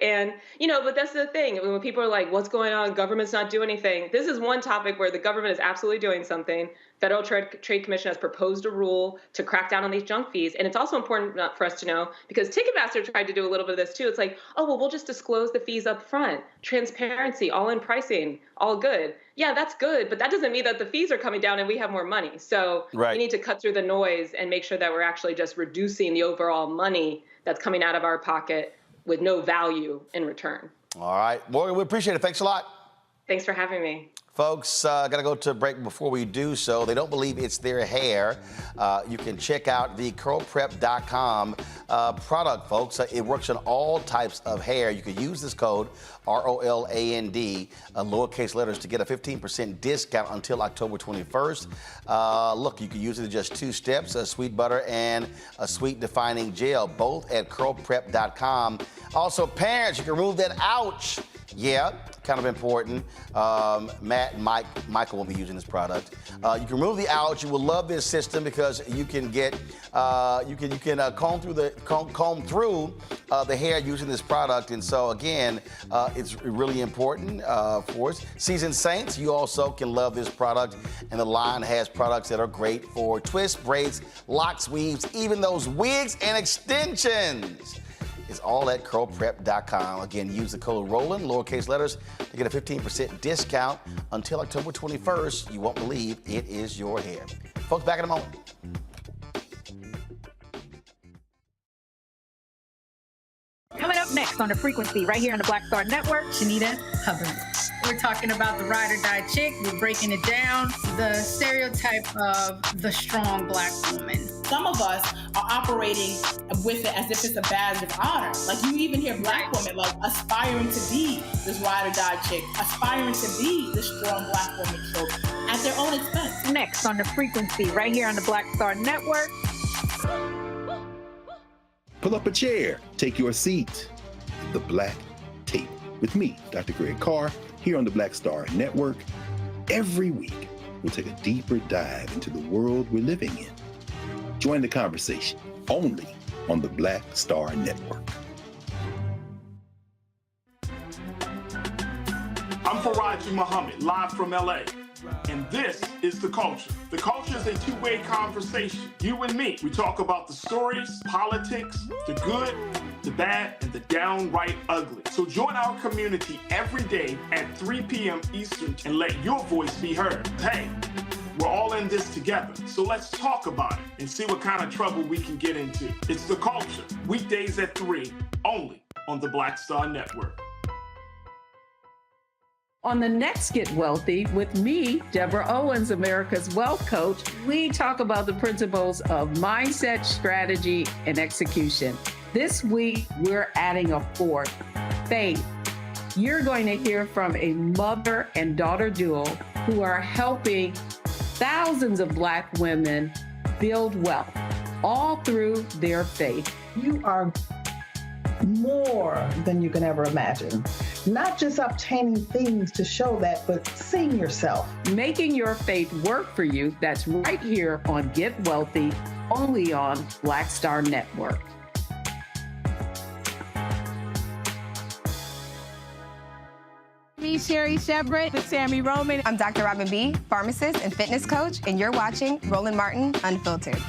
And, but that's the thing. When people are like, what's going on? Government's not doing anything. This is one topic where the government is absolutely doing something. Federal Trade Commission has proposed a rule to crack down on these junk fees. And it's also important for us to know, because Ticketmaster tried to do a little bit of this too. It's like, oh, well, we'll just disclose the fees up front. Transparency, all-in pricing, all good. Yeah, that's good, but that doesn't mean that the fees are coming down and we have more money. So we need to cut through the noise and make sure that we're actually just reducing the overall money that's coming out of our pocket with no value in return. All right. Morgan, we appreciate it. Thanks a lot. Thanks for having me. Folks, got to go to a break. Before we do so, they don't believe it's their hair. You can check out the curlprep.com product, folks. It works on all types of hair. You can use this code, ROLAND, lowercase letters, to get a 15% discount until October 21st. Look, you can use it in just 2 steps, a sweet butter and a sweet defining gel, both at curlprep.com. Also, parents, you can remove that ouch. Yeah, kind of important. Matt and Michael will be using this product. You can remove the ouch. You will love this system because you can get you can comb through the hair using this product. And so again, it's really important for us. Seasoned Saints, you also can love this product, and the line has products that are great for twists, braids, locks, weaves, even those wigs and extensions. It's all at curlprep.com. Again, use the code Roland, lowercase letters, to get a 15% discount until October 21st. You won't believe it is your hair. Folks, back in a moment. Coming up next on The Frequency, right here on the Black Star Network, Shanita Hubbard. We're talking about the ride or die chick. We're breaking it down. The stereotype of the strong Black woman. Some of us are operating with it as if it's a badge of honor. Like, you even hear Black women like aspiring to be this ride or die chick, aspiring to be this strong Black woman trope at their own expense. Next on The Frequency, right here on the Black Star Network. Pull up a chair, take your seat. The Black Tape with me, Dr. Greg Carr, here on the Black Star Network. Every week, we'll take a deeper dive into the world we're living in. Join the conversation only on the Black Star Network. I'm Faraji Muhammad, live from LA. And this is The Culture. The Culture is a two-way conversation. You and me. We talk about the stories, politics, the good, the bad, and the downright ugly. So join our community every day at 3 p.m. Eastern and let your voice be heard. Hey, we're all in this together. So let's talk about it and see what kind of trouble we can get into. It's The Culture, weekdays at 3, only on the Black Star Network. On the next Get Wealthy with me, Deborah Owens, America's Wealth Coach, we talk about the principles of mindset, strategy, and execution. This week, we're adding a fourth, faith. You're going to hear from a mother and daughter duo who are helping thousands of Black women build wealth, all through their faith. You are more than you can ever imagine. Not just obtaining things to show that, but seeing yourself. Making your faith work for you. That's right here on Get Wealthy, only on Black Star Network. Me, Sherry Shepard, with Sammy Roman. I'm Dr. Robin B., pharmacist and fitness coach, and you're watching Roland Martin Unfiltered.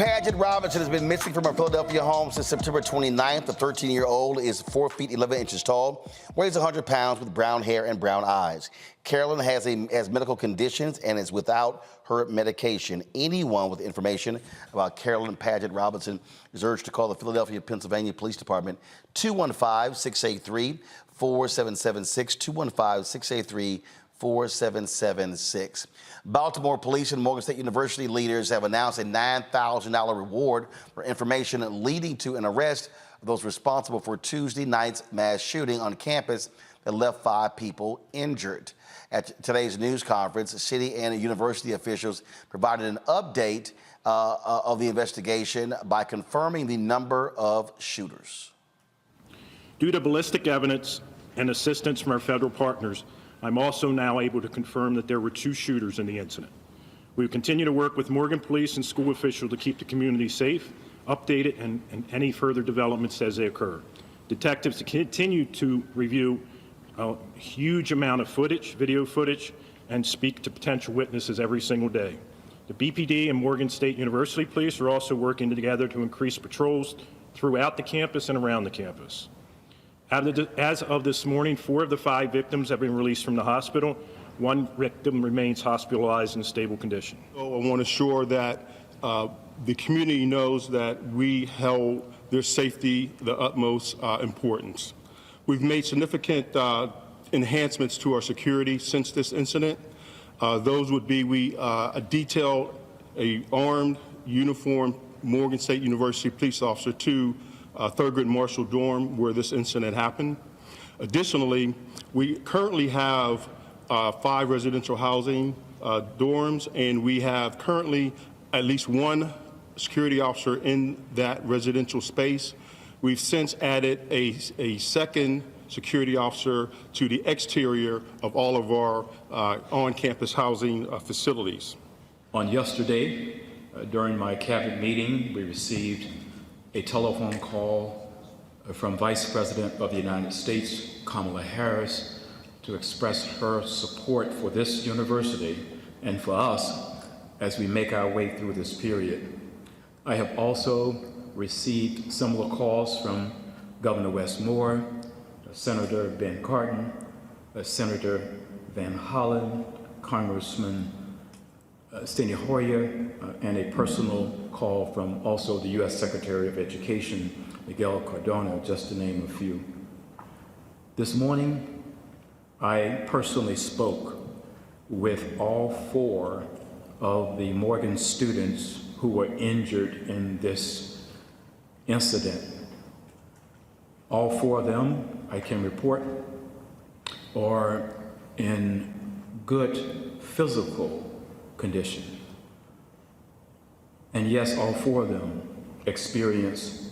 Paget Robinson has been missing from her Philadelphia home since September 29th. The 13-year-old is 4 feet 11 inches tall, weighs 100 pounds with brown hair and brown eyes. Carolyn has medical conditions and is without her medication. Anyone with information about Carolyn Paget Robinson is urged to call the Philadelphia, Pennsylvania Police Department, 215-683-4776, 215-683-4776. Baltimore police and Morgan State University leaders have announced a $9,000 reward for information leading to an arrest of those responsible for Tuesday night's mass shooting on campus that left 5 people injured. At today's news conference, city and university officials provided an update of the investigation by confirming the number of shooters. Due to ballistic evidence and assistance from our federal partners, I'm also now able to confirm that there were 2 shooters in the incident. We will continue to work with Morgan police and school officials to keep the community safe, updated, and any further developments as they occur. Detectives continue to review a huge amount of footage, video footage, and speak to potential witnesses every single day. The BPD and Morgan State University police are also working together to increase patrols throughout the campus and around the campus. As of this morning, 4 of the 5 victims have been released from the hospital. 1 victim remains hospitalized in stable condition. So I want to assure that the community knows that we held their safety the utmost importance. We've made significant enhancements to our security since this incident. Those would be we detailed an armed, uniformed Morgan State University police officer to Thurgood Marshall dorm where this incident happened. Additionally, we currently have 5 residential housing dorms, and we have currently at least 1 security officer in that residential space. We've since added a second security officer to the exterior of all of our on-campus housing facilities. On yesterday, during my cabinet meeting, we received a telephone call from Vice President of the United States, Kamala Harris, to express her support for this university and for us as we make our way through this period. I have also received similar calls from Governor Wes Moore, Senator Ben Cardin, Senator Van Hollen, Congressman Steny Hoyer, and a personal call from also the U.S. Secretary of Education, Miguel Cardona, just to name a few. This morning, I personally spoke with all 4 of the Morgan students who were injured in this incident. All 4 of them, I can report, are in good physical condition. And yes, all 4 of them experienced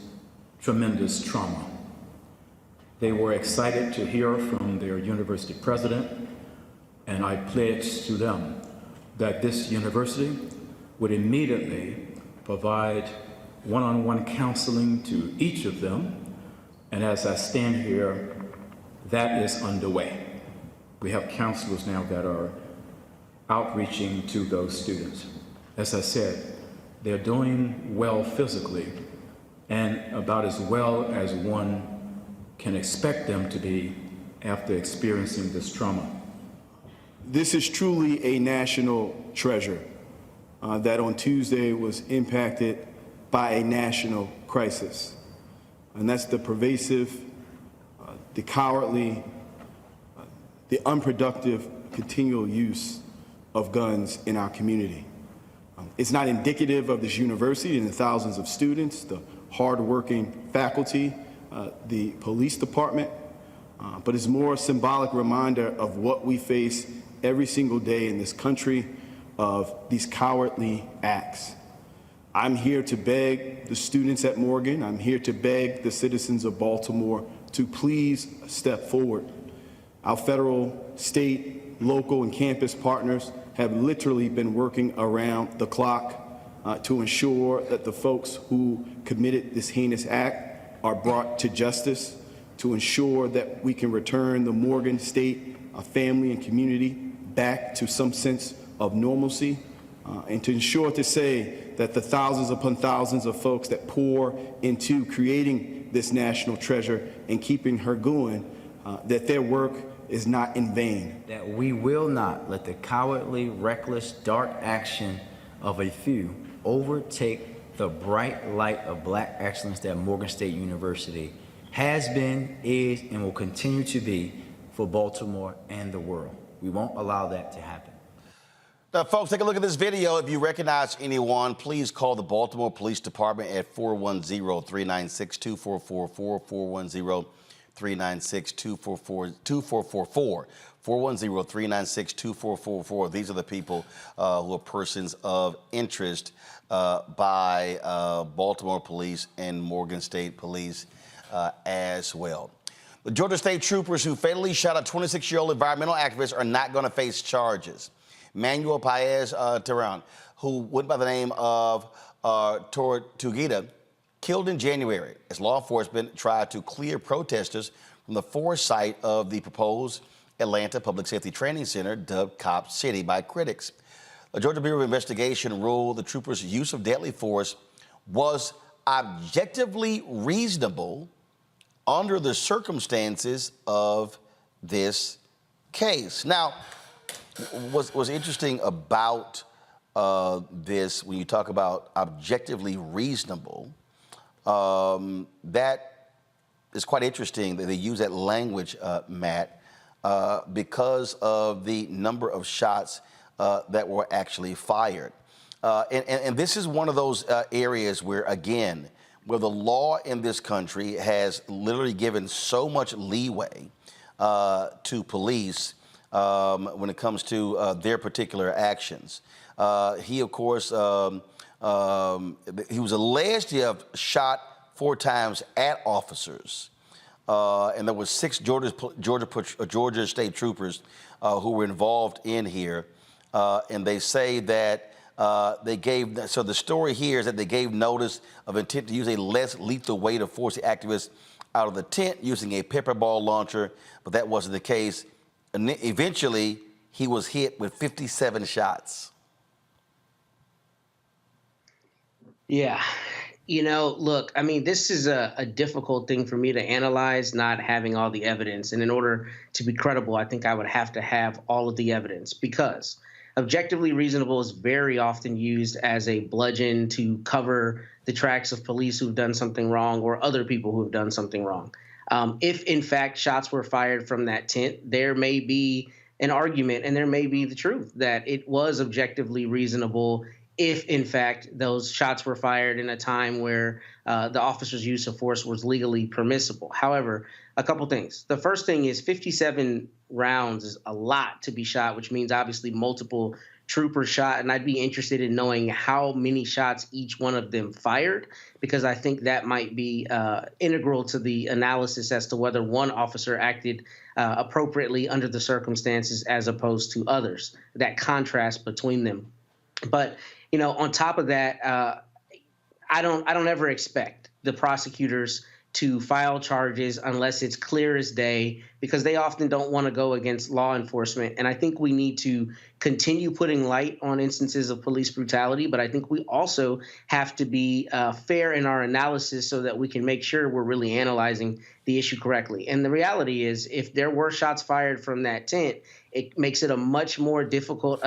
tremendous trauma. They were excited to hear from their university president, and I pledged to them that this university would immediately provide one-on-one counseling to each of them. And as I stand here, that is underway. We have counselors now that are outreaching to those students. As I said, they're doing well physically and about as well as one can expect them to be after experiencing this trauma. This is truly a national treasure that on Tuesday was impacted by a national crisis. And that's the pervasive, the cowardly, the unproductive continual use of guns in our community. It's not indicative of this university and the thousands of students, the hardworking faculty, the police department, but it's more a symbolic reminder of what we face every single day in this country of these cowardly acts. I'm here to beg the students at Morgan, I'm here to beg the citizens of Baltimore to please step forward. Our federal, state, local, and campus partners have literally been working around the clock to ensure that the folks who committed this heinous act are brought to justice, to ensure that we can return the Morgan State family and community back to some sense of normalcy, and to ensure to say that the thousands upon thousands of folks that pour into creating this national treasure and keeping her going, that their work is not in vain. That we will not let the cowardly, reckless, dark action of a few overtake the bright light of Black excellence that Morgan State University has been, is, and will continue to be for Baltimore and the world. We won't allow that to happen. Now, folks, take a look at this video. If you recognize anyone, please call the Baltimore Police Department at 410-396-2444, 410-396-2444, 410-396-2444. These are the people who are persons of interest by Baltimore Police and Morgan State Police as well. The Georgia State troopers who fatally shot a 26-year-old environmental activist are not going to face charges. Manuel Paez Terran, who went by the name of Tortuguita, killed in January as law enforcement tried to clear protesters from the foresight of the proposed Atlanta Public Safety Training Center, dubbed Cop City by critics. The Georgia Bureau of Investigation ruled the troopers' use of deadly force was objectively reasonable under the circumstances of this case. Now, what's interesting about this, when you talk about objectively reasonable, that is quite interesting that they use that language, Matt, because of the number of shots that were actually fired. And this is one of those areas where, again, where the law in this country has literally given so much leeway to police when it comes to their particular actions. He, of course, he was alleged to have shot 4 times at officers. And there was 6 Georgia State troopers who were involved in here. And they say that so the story here is that they gave notice of intent to use a less lethal way to force the activists out of the tent using a pepper ball launcher, but that wasn't the case. And eventually, he was hit with 57 shots. Yeah. You know, look, I mean, this is a difficult thing for me to analyze, not having all the evidence. And in order to be credible, I think I would have to have all of the evidence, because objectively reasonable is very often used as a bludgeon to cover the tracks of police who've done something wrong or other people who have done something wrong. If, in fact, shots were fired from that tent, there may be an argument and there may be the truth that it was objectively reasonable if, in fact, those shots were fired in a time where the officer's use of force was legally permissible. However, a couple things. The first thing is 57 rounds is a lot to be shot, which means obviously multiple troopers shot. And I'd be interested in knowing how many shots each one of them fired, because I think that might be integral to the analysis as to whether one officer acted appropriately under the circumstances as opposed to others, that contrast between them. But, you know, on top of that, I don't ever expect the prosecutors to file charges unless it's clear as day, because they often don't want to go against law enforcement. And I think we need to continue putting light on instances of police brutality, but I think we also have to be fair in our analysis so that we can make sure we're really analyzing the issue correctly. And the reality is, if there were shots fired from that tent, it makes it a much more difficult,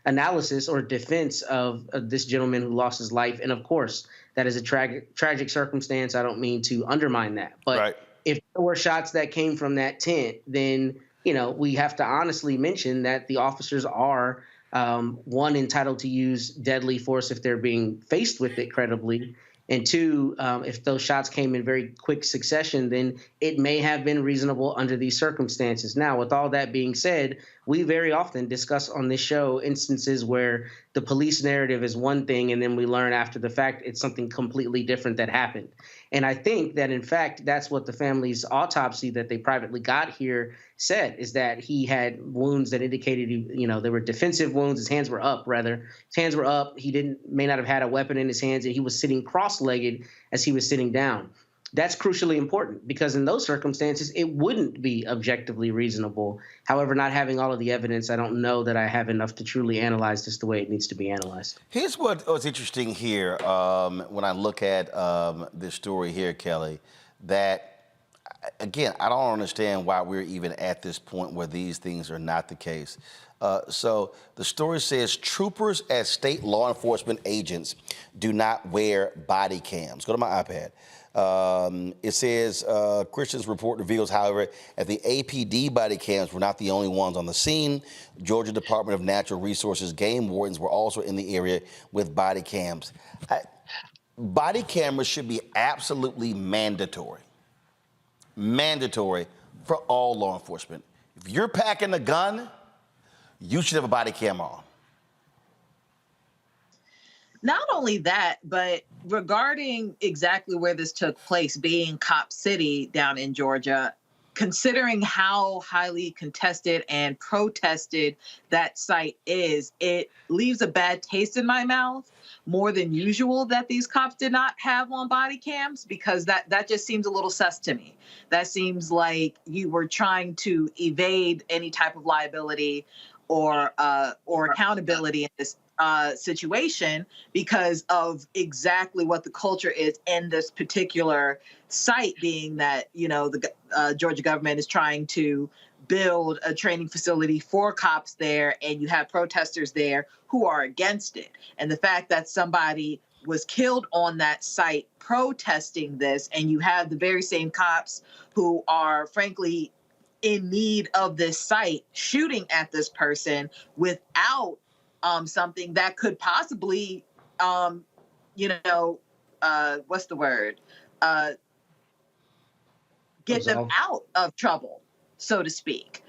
analysis or defense of this gentleman who lost his life. And of course, that is a tragic circumstance. I don't mean to undermine that. But if there were shots that came from that tent, then, we have to honestly mention that the officers are, one, entitled to use deadly force if they're being faced with it credibly. And 2, if those shots came in very quick succession, then it may have been reasonable under these circumstances. Now, with all that being said, we very often discuss on this show instances where the police narrative is one thing, and then we learn after the fact it's something completely different that happened. And I think that, in fact, that's what the family's autopsy that they privately got here said, is that he had wounds that indicated, there were defensive wounds. His hands were up, rather. His hands were up. He may not have had a weapon in his hands, and he was sitting cross-legged as he was sitting down. That's crucially important because in those circumstances, it wouldn't be objectively reasonable. However, not having all of the evidence, I don't know that I have enough to truly analyze this the way it needs to be analyzed. Here's what's interesting here when I look at this story here, Kelly, that, again, I don't understand why we're even at this point where these things are not the case. So the story says troopers as state law enforcement agents do not wear body cams. Go to my iPad. It says Christian's report reveals, however, that the APD body cams were not the only ones on the scene. Georgia Department of Natural Resources game wardens were also in the area with body cams. Body cameras should be absolutely mandatory. Mandatory for all law enforcement. If you're packing a gun, you should have a body cam on. Not only that, but regarding exactly where this took place, being Cop City down in Georgia, considering how highly contested and protested that site is, it leaves a bad taste in my mouth more than usual that these cops did not have on body cams, because that just seems a little sus to me. That seems like you were trying to evade any type of liability or accountability in this situation because of exactly what the culture is in this particular site, being that, you know, the Georgia government is trying to build a training facility for cops there, and you have protesters there who are against it. And the fact that somebody was killed on that site protesting this, and you have the very same cops who are frankly in need of this site shooting at this person without something that could possibly, what's the word? Get them out of trouble, so to speak.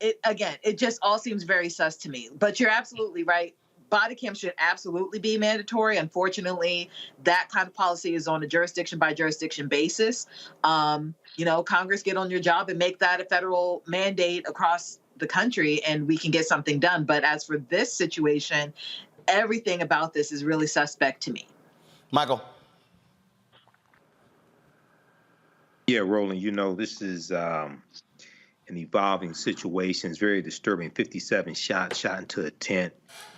It just all seems very sus to me. But you're absolutely right. Body cams should absolutely be mandatory. Unfortunately, that kind of policy is on a jurisdiction by jurisdiction basis. Congress, get on your job and make that a federal mandate across the country, and we can get something done. But as for this situation, everything about this is really suspect to me. Michael. Yeah, Roland, this is an evolving situation. It's very disturbing. 57 shots shot into a tent,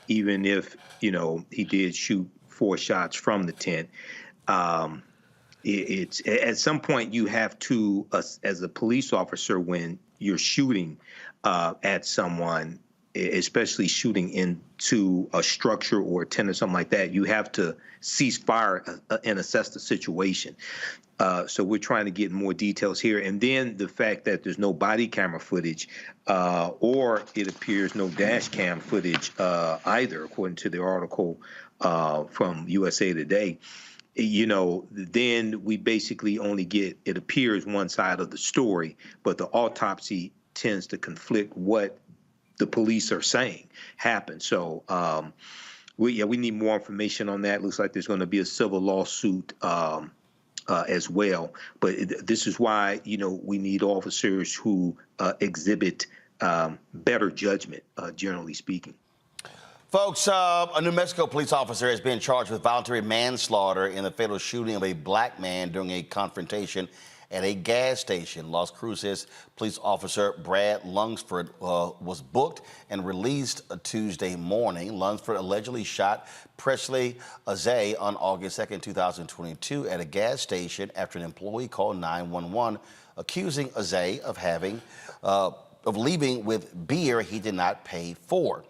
even if, he did shoot 4 shots from the tent. It's at some point you have to, as a police officer, when you're shooting at someone, especially shooting into a structure or a tent or something like that, you have to cease fire and assess the situation. So we're trying to get more details here. And then the fact that there's no body camera footage or it appears no dash cam footage either, according to the article from USA Today. Then we basically only get, it appears, one side of the story, but the autopsy tends to conflict what the police are saying happened. So we need more information on that. Looks like there's going to be a civil lawsuit as well. But this is why, we need officers who exhibit better judgment, generally speaking. Folks, a New Mexico police officer has been charged with voluntary manslaughter in the fatal shooting of a black man during a confrontation at a gas station. Las Cruces police officer Brad Lunsford was booked and released Tuesday morning. Lunsford allegedly shot Presley Azay on August 2nd, 2022 at a gas station after an employee called 911 accusing Azay of leaving with beer he did not pay for.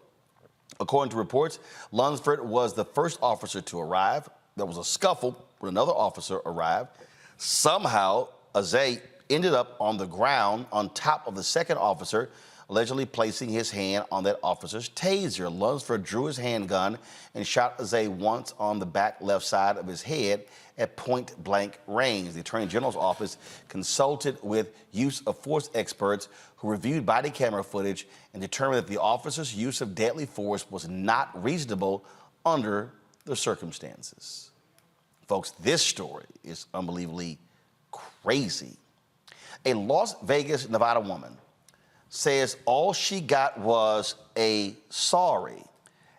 According to reports, Lunsford was the first officer to arrive. There was a scuffle when another officer arrived. Somehow, Azay ended up on the ground on top of the second officer, allegedly placing his hand on that officer's taser. Lunsford drew his handgun and shot Azay once on the back left side of his head at point-blank range. The Attorney General's office consulted with use of force experts who reviewed body camera footage and determined that the officer's use of deadly force was not reasonable under the circumstances. Folks, this story is unbelievably crazy. A Las Vegas, Nevada woman says all she got was a sorry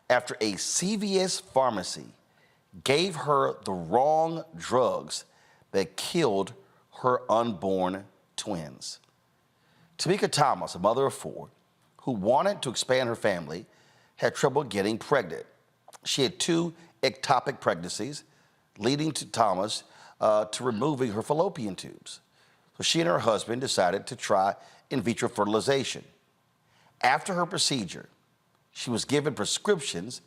after a CVS pharmacy gave her the wrong drugs that killed her unborn twins. Tamika Thomas, a mother of 4, who wanted to expand her family, had trouble getting pregnant. She had 2 ectopic pregnancies, leading to Thomas to removing her fallopian tubes. So she and her husband decided to try in vitro fertilization. After her procedure, she was given prescriptions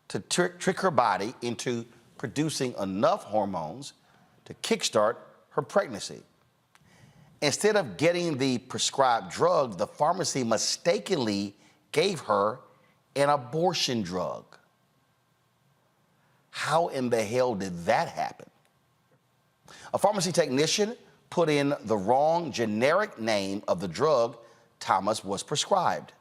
to trick her body into producing enough hormones to kickstart her pregnancy. Instead of getting the prescribed drug, the pharmacy mistakenly gave her an abortion drug. How in the hell did that happen? A pharmacy technician put in the wrong generic name of the drug Thomas was prescribed.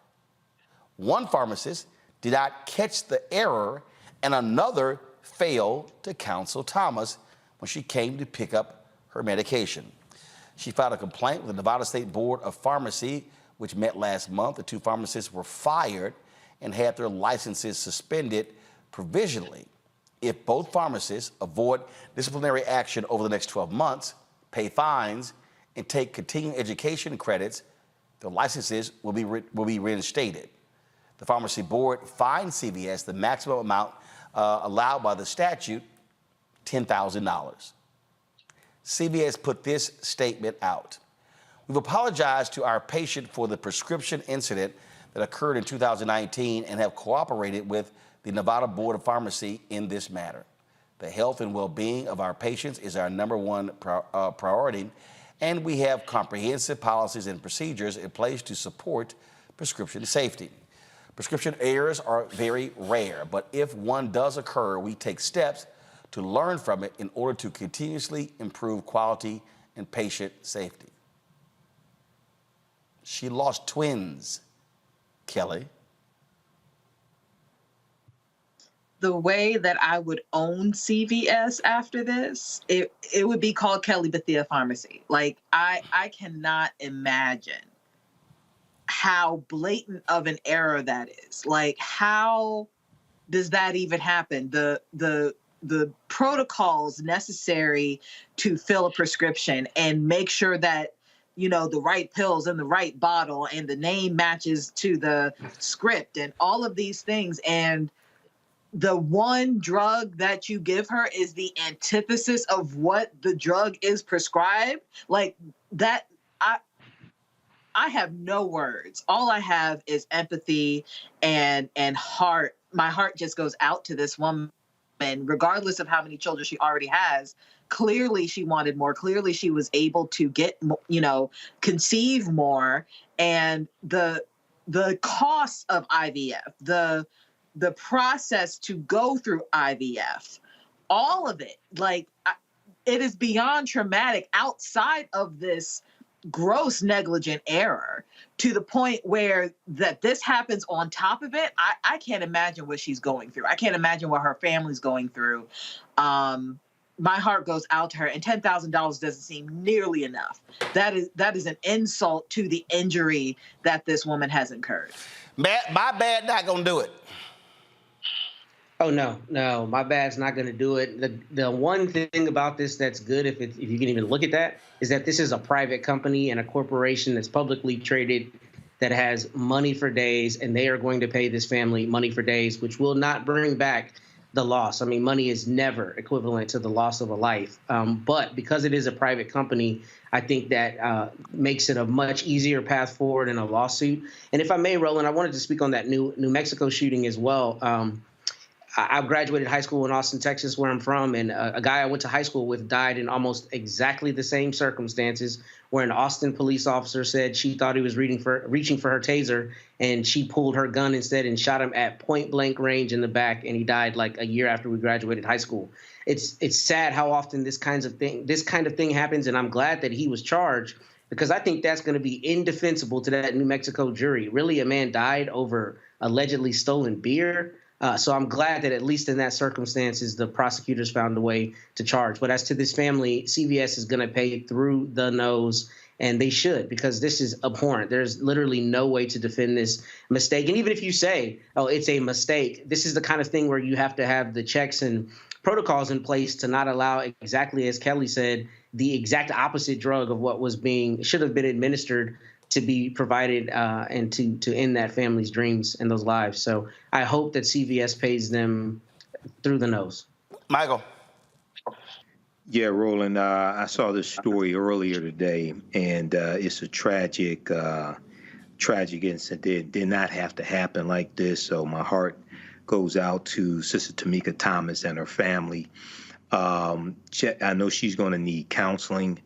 One pharmacist did not catch the error, and another failed to counsel Thomas when she came to pick up her medication. She filed a complaint with the Nevada State Board of Pharmacy, which met last month. The 2 pharmacists were fired and had their licenses suspended provisionally. If both pharmacists avoid disciplinary action over the next 12 months, pay fines, and take continuing education credits, their licenses will be reinstated. The Pharmacy Board fined CVS the maximum amount allowed by the statute, $10,000. CVS put this statement out. We've apologized to our patient for the prescription incident that occurred in 2019 and have cooperated with the Nevada Board of Pharmacy in this matter. The health and well-being of our patients is our #1 priority, and we have comprehensive policies and procedures in place to support prescription safety. Prescription errors are very rare, but if one does occur, we take steps to learn from it in order to continuously improve quality and patient safety. She lost twins, Kelly. The way that I would own CVS after this, it would be called Kelly Bethia Pharmacy. Like, I cannot imagine how blatant of an error that is. Like, how does that even happen? The protocols necessary to fill a prescription and make sure that, you know, the right pills in the right bottle and the name matches to the script and all of these things. And the one drug that you give her is the antithesis of what the drug is prescribed. Like that, I have no words. All I have is empathy and heart. My heart just goes out to this woman, regardless of how many children she already has. Clearly she wanted more. Clearly she was able to get, you know, conceive more. And the cost of IVF, the process to go through IVF, all of it, like, it is beyond traumatic outside of this gross negligent error, to the point where that this happens on top of it. I can't imagine what she's going through. I can't imagine what her family's going through. My heart goes out to her, and $10,000 doesn't seem nearly enough. That is an insult to the injury that this woman has incurred. My bad not gonna do it. Oh, no, my bad's not going to do it. The one thing about this that's good, if you can even look at that, is that this is a private company and a corporation that's publicly traded that has money for days, and they are going to pay this family money for days, which will not bring back the loss. I mean, money is never equivalent to the loss of a life. But because it is a private company, I think that makes it a much easier path forward in a lawsuit. And if I may, Roland, I wanted to speak on that New Mexico shooting as well. I graduated high school in Austin, Texas, where I'm from, and a guy I went to high school with died in almost exactly the same circumstances, where an Austin police officer said she thought he was reaching for her taser, and she pulled her gun instead and shot him at point-blank range in the back, and he died like a year after we graduated high school. It's sad how often this kind of thing happens, and I'm glad that he was charged, because I think that's going to be indefensible to that New Mexico jury. Really, a man died over allegedly stolen beer. So I'm glad that at least in that circumstances, the prosecutors found a way to charge. But as to this family, CVS is going to pay through the nose, and they should, because this is abhorrent. There's literally no way to defend this mistake. And even if you say, oh, it's a mistake, this is the kind of thing where you have to have the checks and protocols in place to not allow, exactly as Kelly said, the exact opposite drug of what should have been administered to be provided and to end that family's dreams and those lives. So I hope that CVS pays them through the nose. Michael. Yeah, Roland, I saw this story earlier today, and it's a tragic incident. It did not have to happen like this, so my heart goes out to Sister Tamika Thomas and her family. I know she's going to need counseling.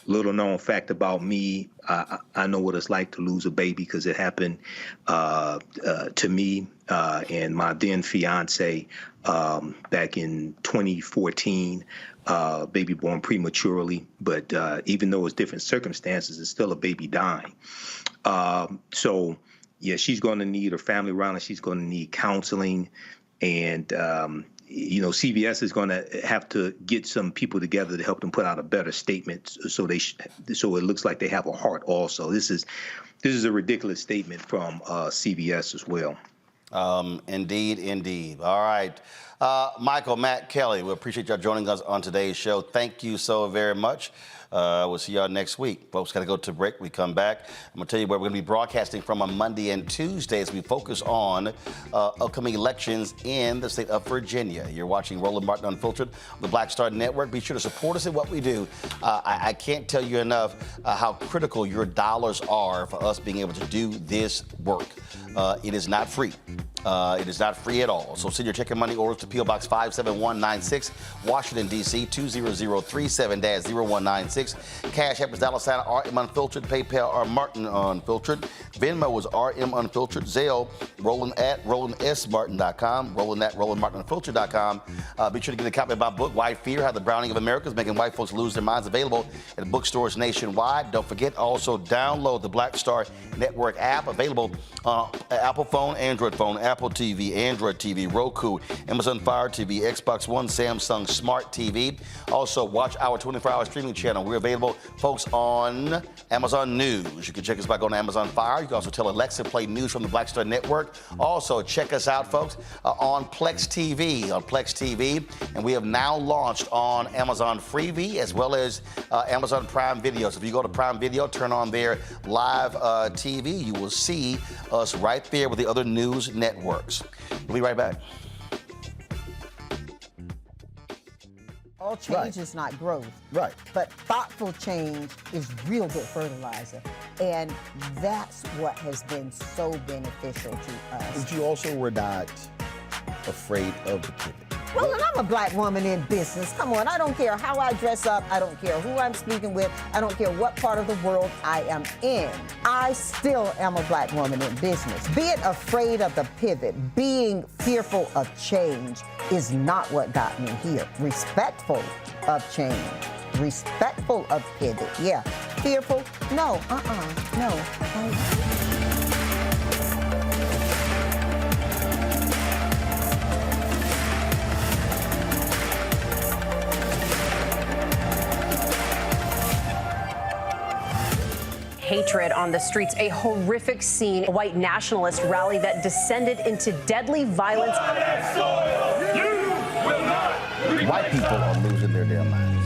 Little known fact about me, I know what it's like to lose a baby because it happened to me and my then fiance back in 2014. Baby born prematurely, but even though it's different circumstances, it's still a baby dying. So, yeah, she's going to need her family around her. She's going to need counseling, and CVS is going to have to get some people together to help them put out a better statement, so it looks like they have a heart. Also, this is a ridiculous statement from CVS as well. Indeed. All right. Michael, Matt, Kelly, we appreciate y'all joining us on today's show. Thank you so very much. We'll see y'all next week. Folks, got to go to break. We come back. I'm going to tell you where we're going to be broadcasting from on Monday and Tuesday as we focus on upcoming elections in the state of Virginia. You're watching Roland Martin Unfiltered on the Black Star Network. Be sure to support us in what we do. I can't tell you enough how critical your dollars are for us being able to do this work. It is not free. It is not free at all. So send your check and money orders to P.O. Box 57196, Washington, D.C. 20037-0196. Cash App is $RM Unfiltered. PayPal are Martin Unfiltered. Venmo is RM Unfiltered. Zelle, Roland at RolandSMartin.com. Roland at RolandMartinUnfiltered.com. Be sure to get a copy of my book, White Fear, How the Browning of America is Making White Folks Lose Their Minds, available at bookstores nationwide. Don't forget, also download the Black Star Network app, available on Apple phone, Android phone, Apple TV, Android TV, Roku, Amazon Fire TV, Xbox One, Samsung Smart TV. Also, watch our 24-hour streaming channel. We're available, folks, on Amazon News. You can check us by going to Amazon Fire. You can also tell Alexa play news from the Black Star Network. Also, check us out, folks, on Plex TV. And we have now launched on Amazon Freevee as well as Amazon Prime Video. So if you go to Prime Video, turn on their live TV, you will see us right there with the other news networks. We'll be right back. All change is not growth. Right. But thoughtful change is real good fertilizer. And that's what has been so beneficial to us. But you also were not afraid of the pivot. Well, and I'm a black woman in business. Come on, I don't care how I dress up. I don't care who I'm speaking with. I don't care what part of the world I am in. I still am a black woman in business. Being afraid of the pivot, being fearful of change is not what got me here. Respectful of change, respectful of pivot, yeah. Fearful, no, no. Hatred on the streets, a horrific scene, a white nationalist rally that descended into deadly violence. White people are losing their damn minds.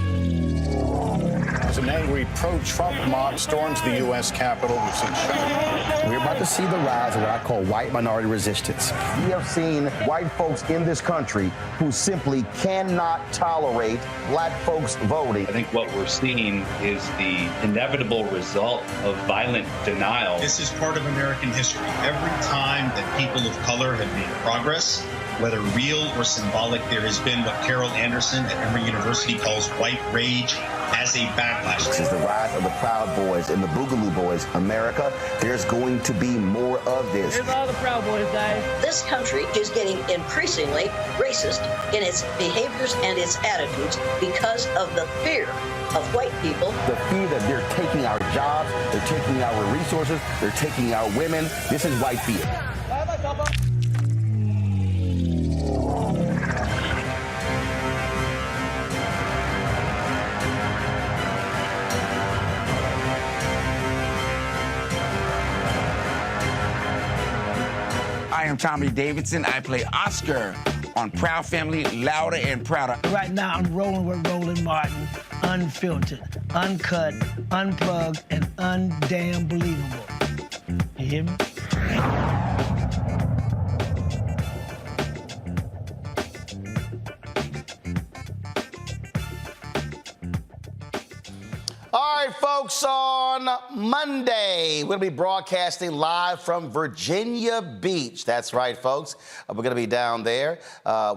As an angry pro-Trump mob storms the U.S. Capitol, we've seen shooting. We're about to see the rise of what I call white minority resistance. We have seen white folks in this country who simply cannot tolerate black folks voting. I think what we're seeing is the inevitable result of violent denial. This is part of American history. Every time that people of color have made progress, whether real or symbolic, there has been what Carol Anderson at Emory University calls white rage as a backlash. This is the rise of the Proud Boys and the Boogaloo Boys. America, there's going to be more of this. Here's all the Proud Boys, guys. This country is getting increasingly racist in its behaviors and its attitudes because of the fear of white people. The fear that they're taking our jobs, they're taking our resources, they're taking our women. This is white fear. I am Tommy Davidson. I play Oscar on Proud Family, Louder and Prouder. Right now, I'm rolling with Roland Martin, unfiltered, uncut, unplugged, and undamn believable. You hear me? All right, folks, on Monday, we're going to be broadcasting live from Virginia Beach. That's right, folks. We're going to be down there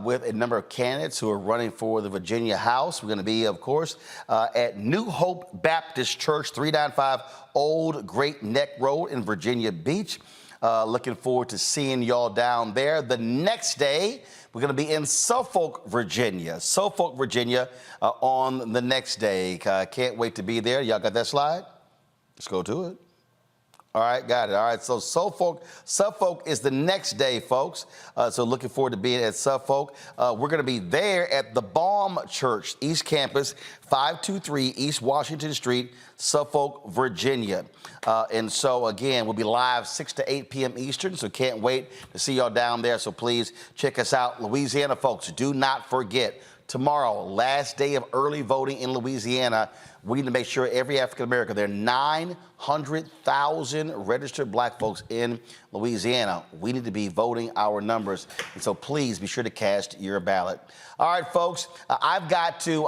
with a number of candidates who are running for the Virginia House. We're going to be, of course, at New Hope Baptist Church, 395 Old Great Neck Road in Virginia Beach. Looking forward to seeing y'all down there. The next day, we're going to be in Suffolk, Virginia. Suffolk, Virginia on the next day. Can't wait to be there. Y'all got that slide? Let's go to it. All right, got it. All right, so Suffolk is the next day, folks. So looking forward to being at Suffolk. We're going to be there at the Baum Church, East Campus, 523 East Washington Street, Suffolk, Virginia. And so, again, we'll be live 6 to 8 p.m. Eastern, so can't wait to see y'all down there. So please check us out. Louisiana, folks, do not forget, tomorrow, last day of early voting in Louisiana. We need to make sure every African American, there are 900,000 registered black folks in Louisiana. We need to be voting our numbers. And so please be sure to cast your ballot. All right, folks, I've got to,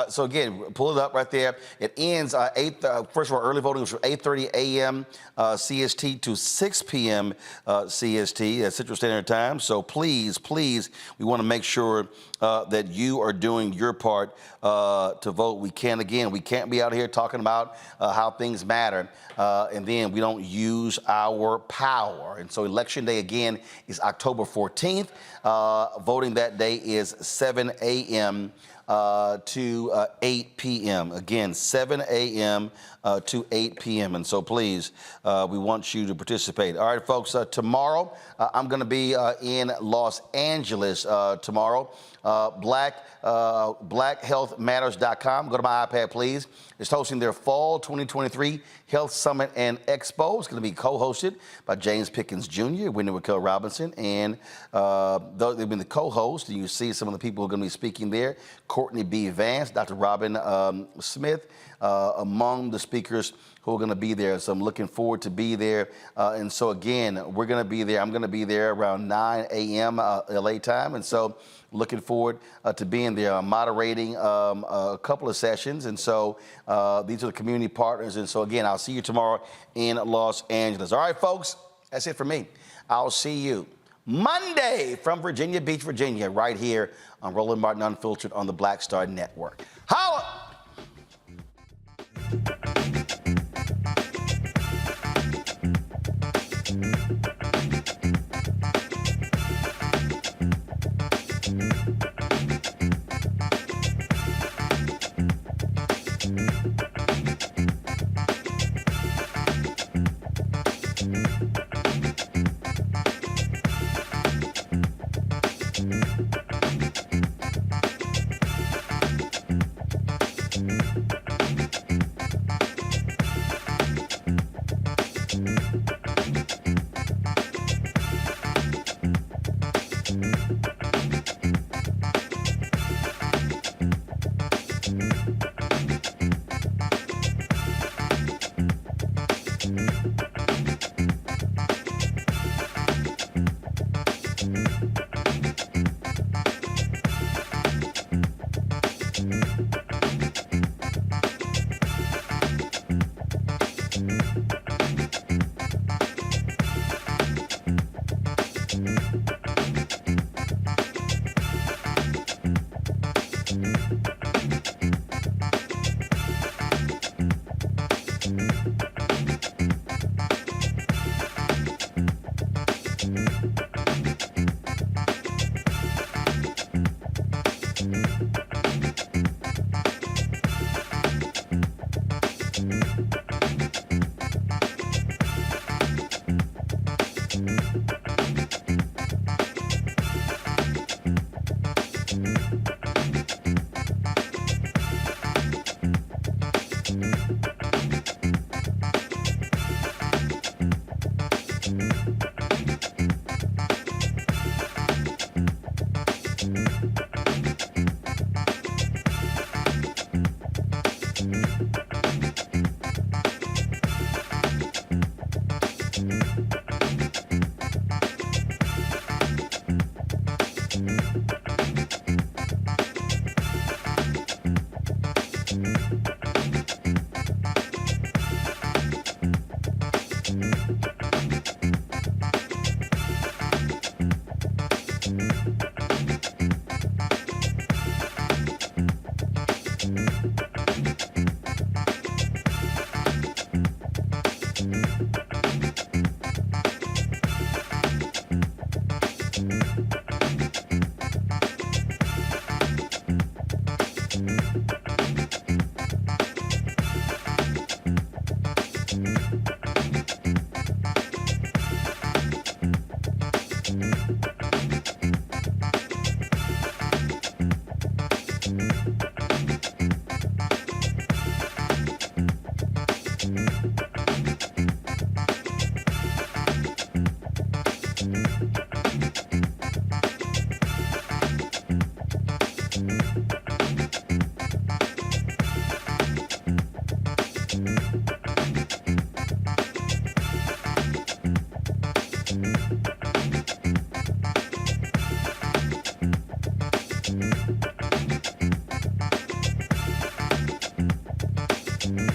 so again, pull it up right there. It ends first of all, early voting was from 8:30 a.m. CST to 6 p.m. CST, Central Standard Time. So please, we want to make sure that you are doing your part to vote. We can't be out here talking about how things matter, and then we don't use our power. And so Election Day, again, is October 14th. Voting that day is 7 a.m. To 8 p.m. Again, 7 a.m. To 8 p.m. And so please, we want you to participate. All right, folks, tomorrow I'm going to be in Los Angeles tomorrow. BlackHealthMatters.com. Go to my iPad, please. It's hosting their Fall 2023 Health Summit and Expo. It's going to be co-hosted by James Pickens Jr., Wendy Raquel Robinson, and they've been the co-host. And you see some of the people who are going to be speaking there. Courtney B. Vance, Dr. Robin Smith, among the speakers who are going to be there. So I'm looking forward to be there. And so again, we're going to be there. I'm going to be there around 9 a.m. LA time. And so looking forward to being there. I'm moderating a couple of sessions. And so these are the community partners. And so again, I'll see you tomorrow in Los Angeles. All right, folks, that's it for me. I'll see you Monday from Virginia Beach, Virginia, right here on Roland Martin Unfiltered on the Black Star Network. Holla!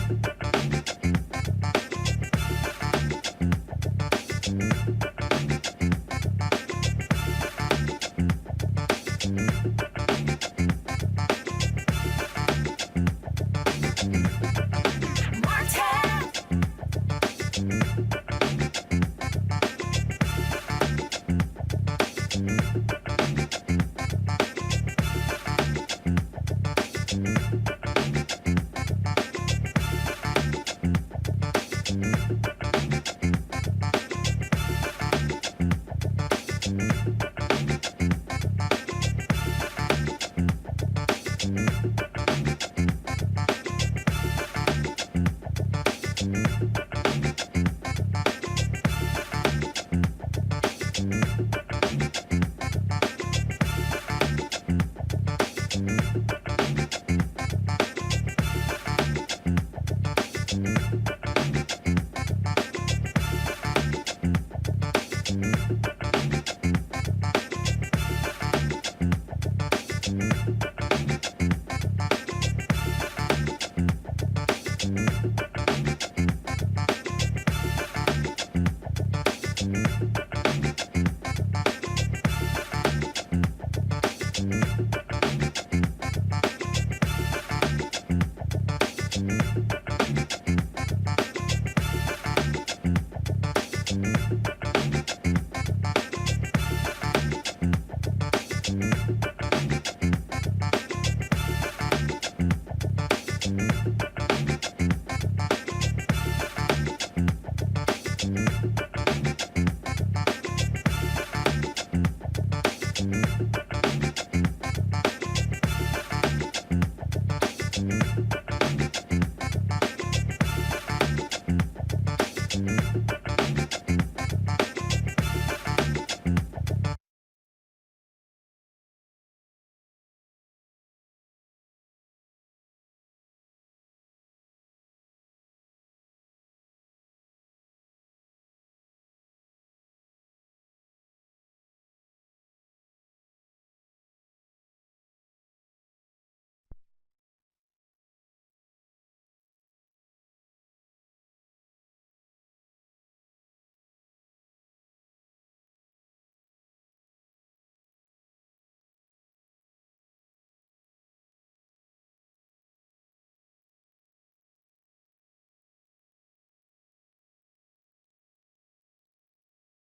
Roland.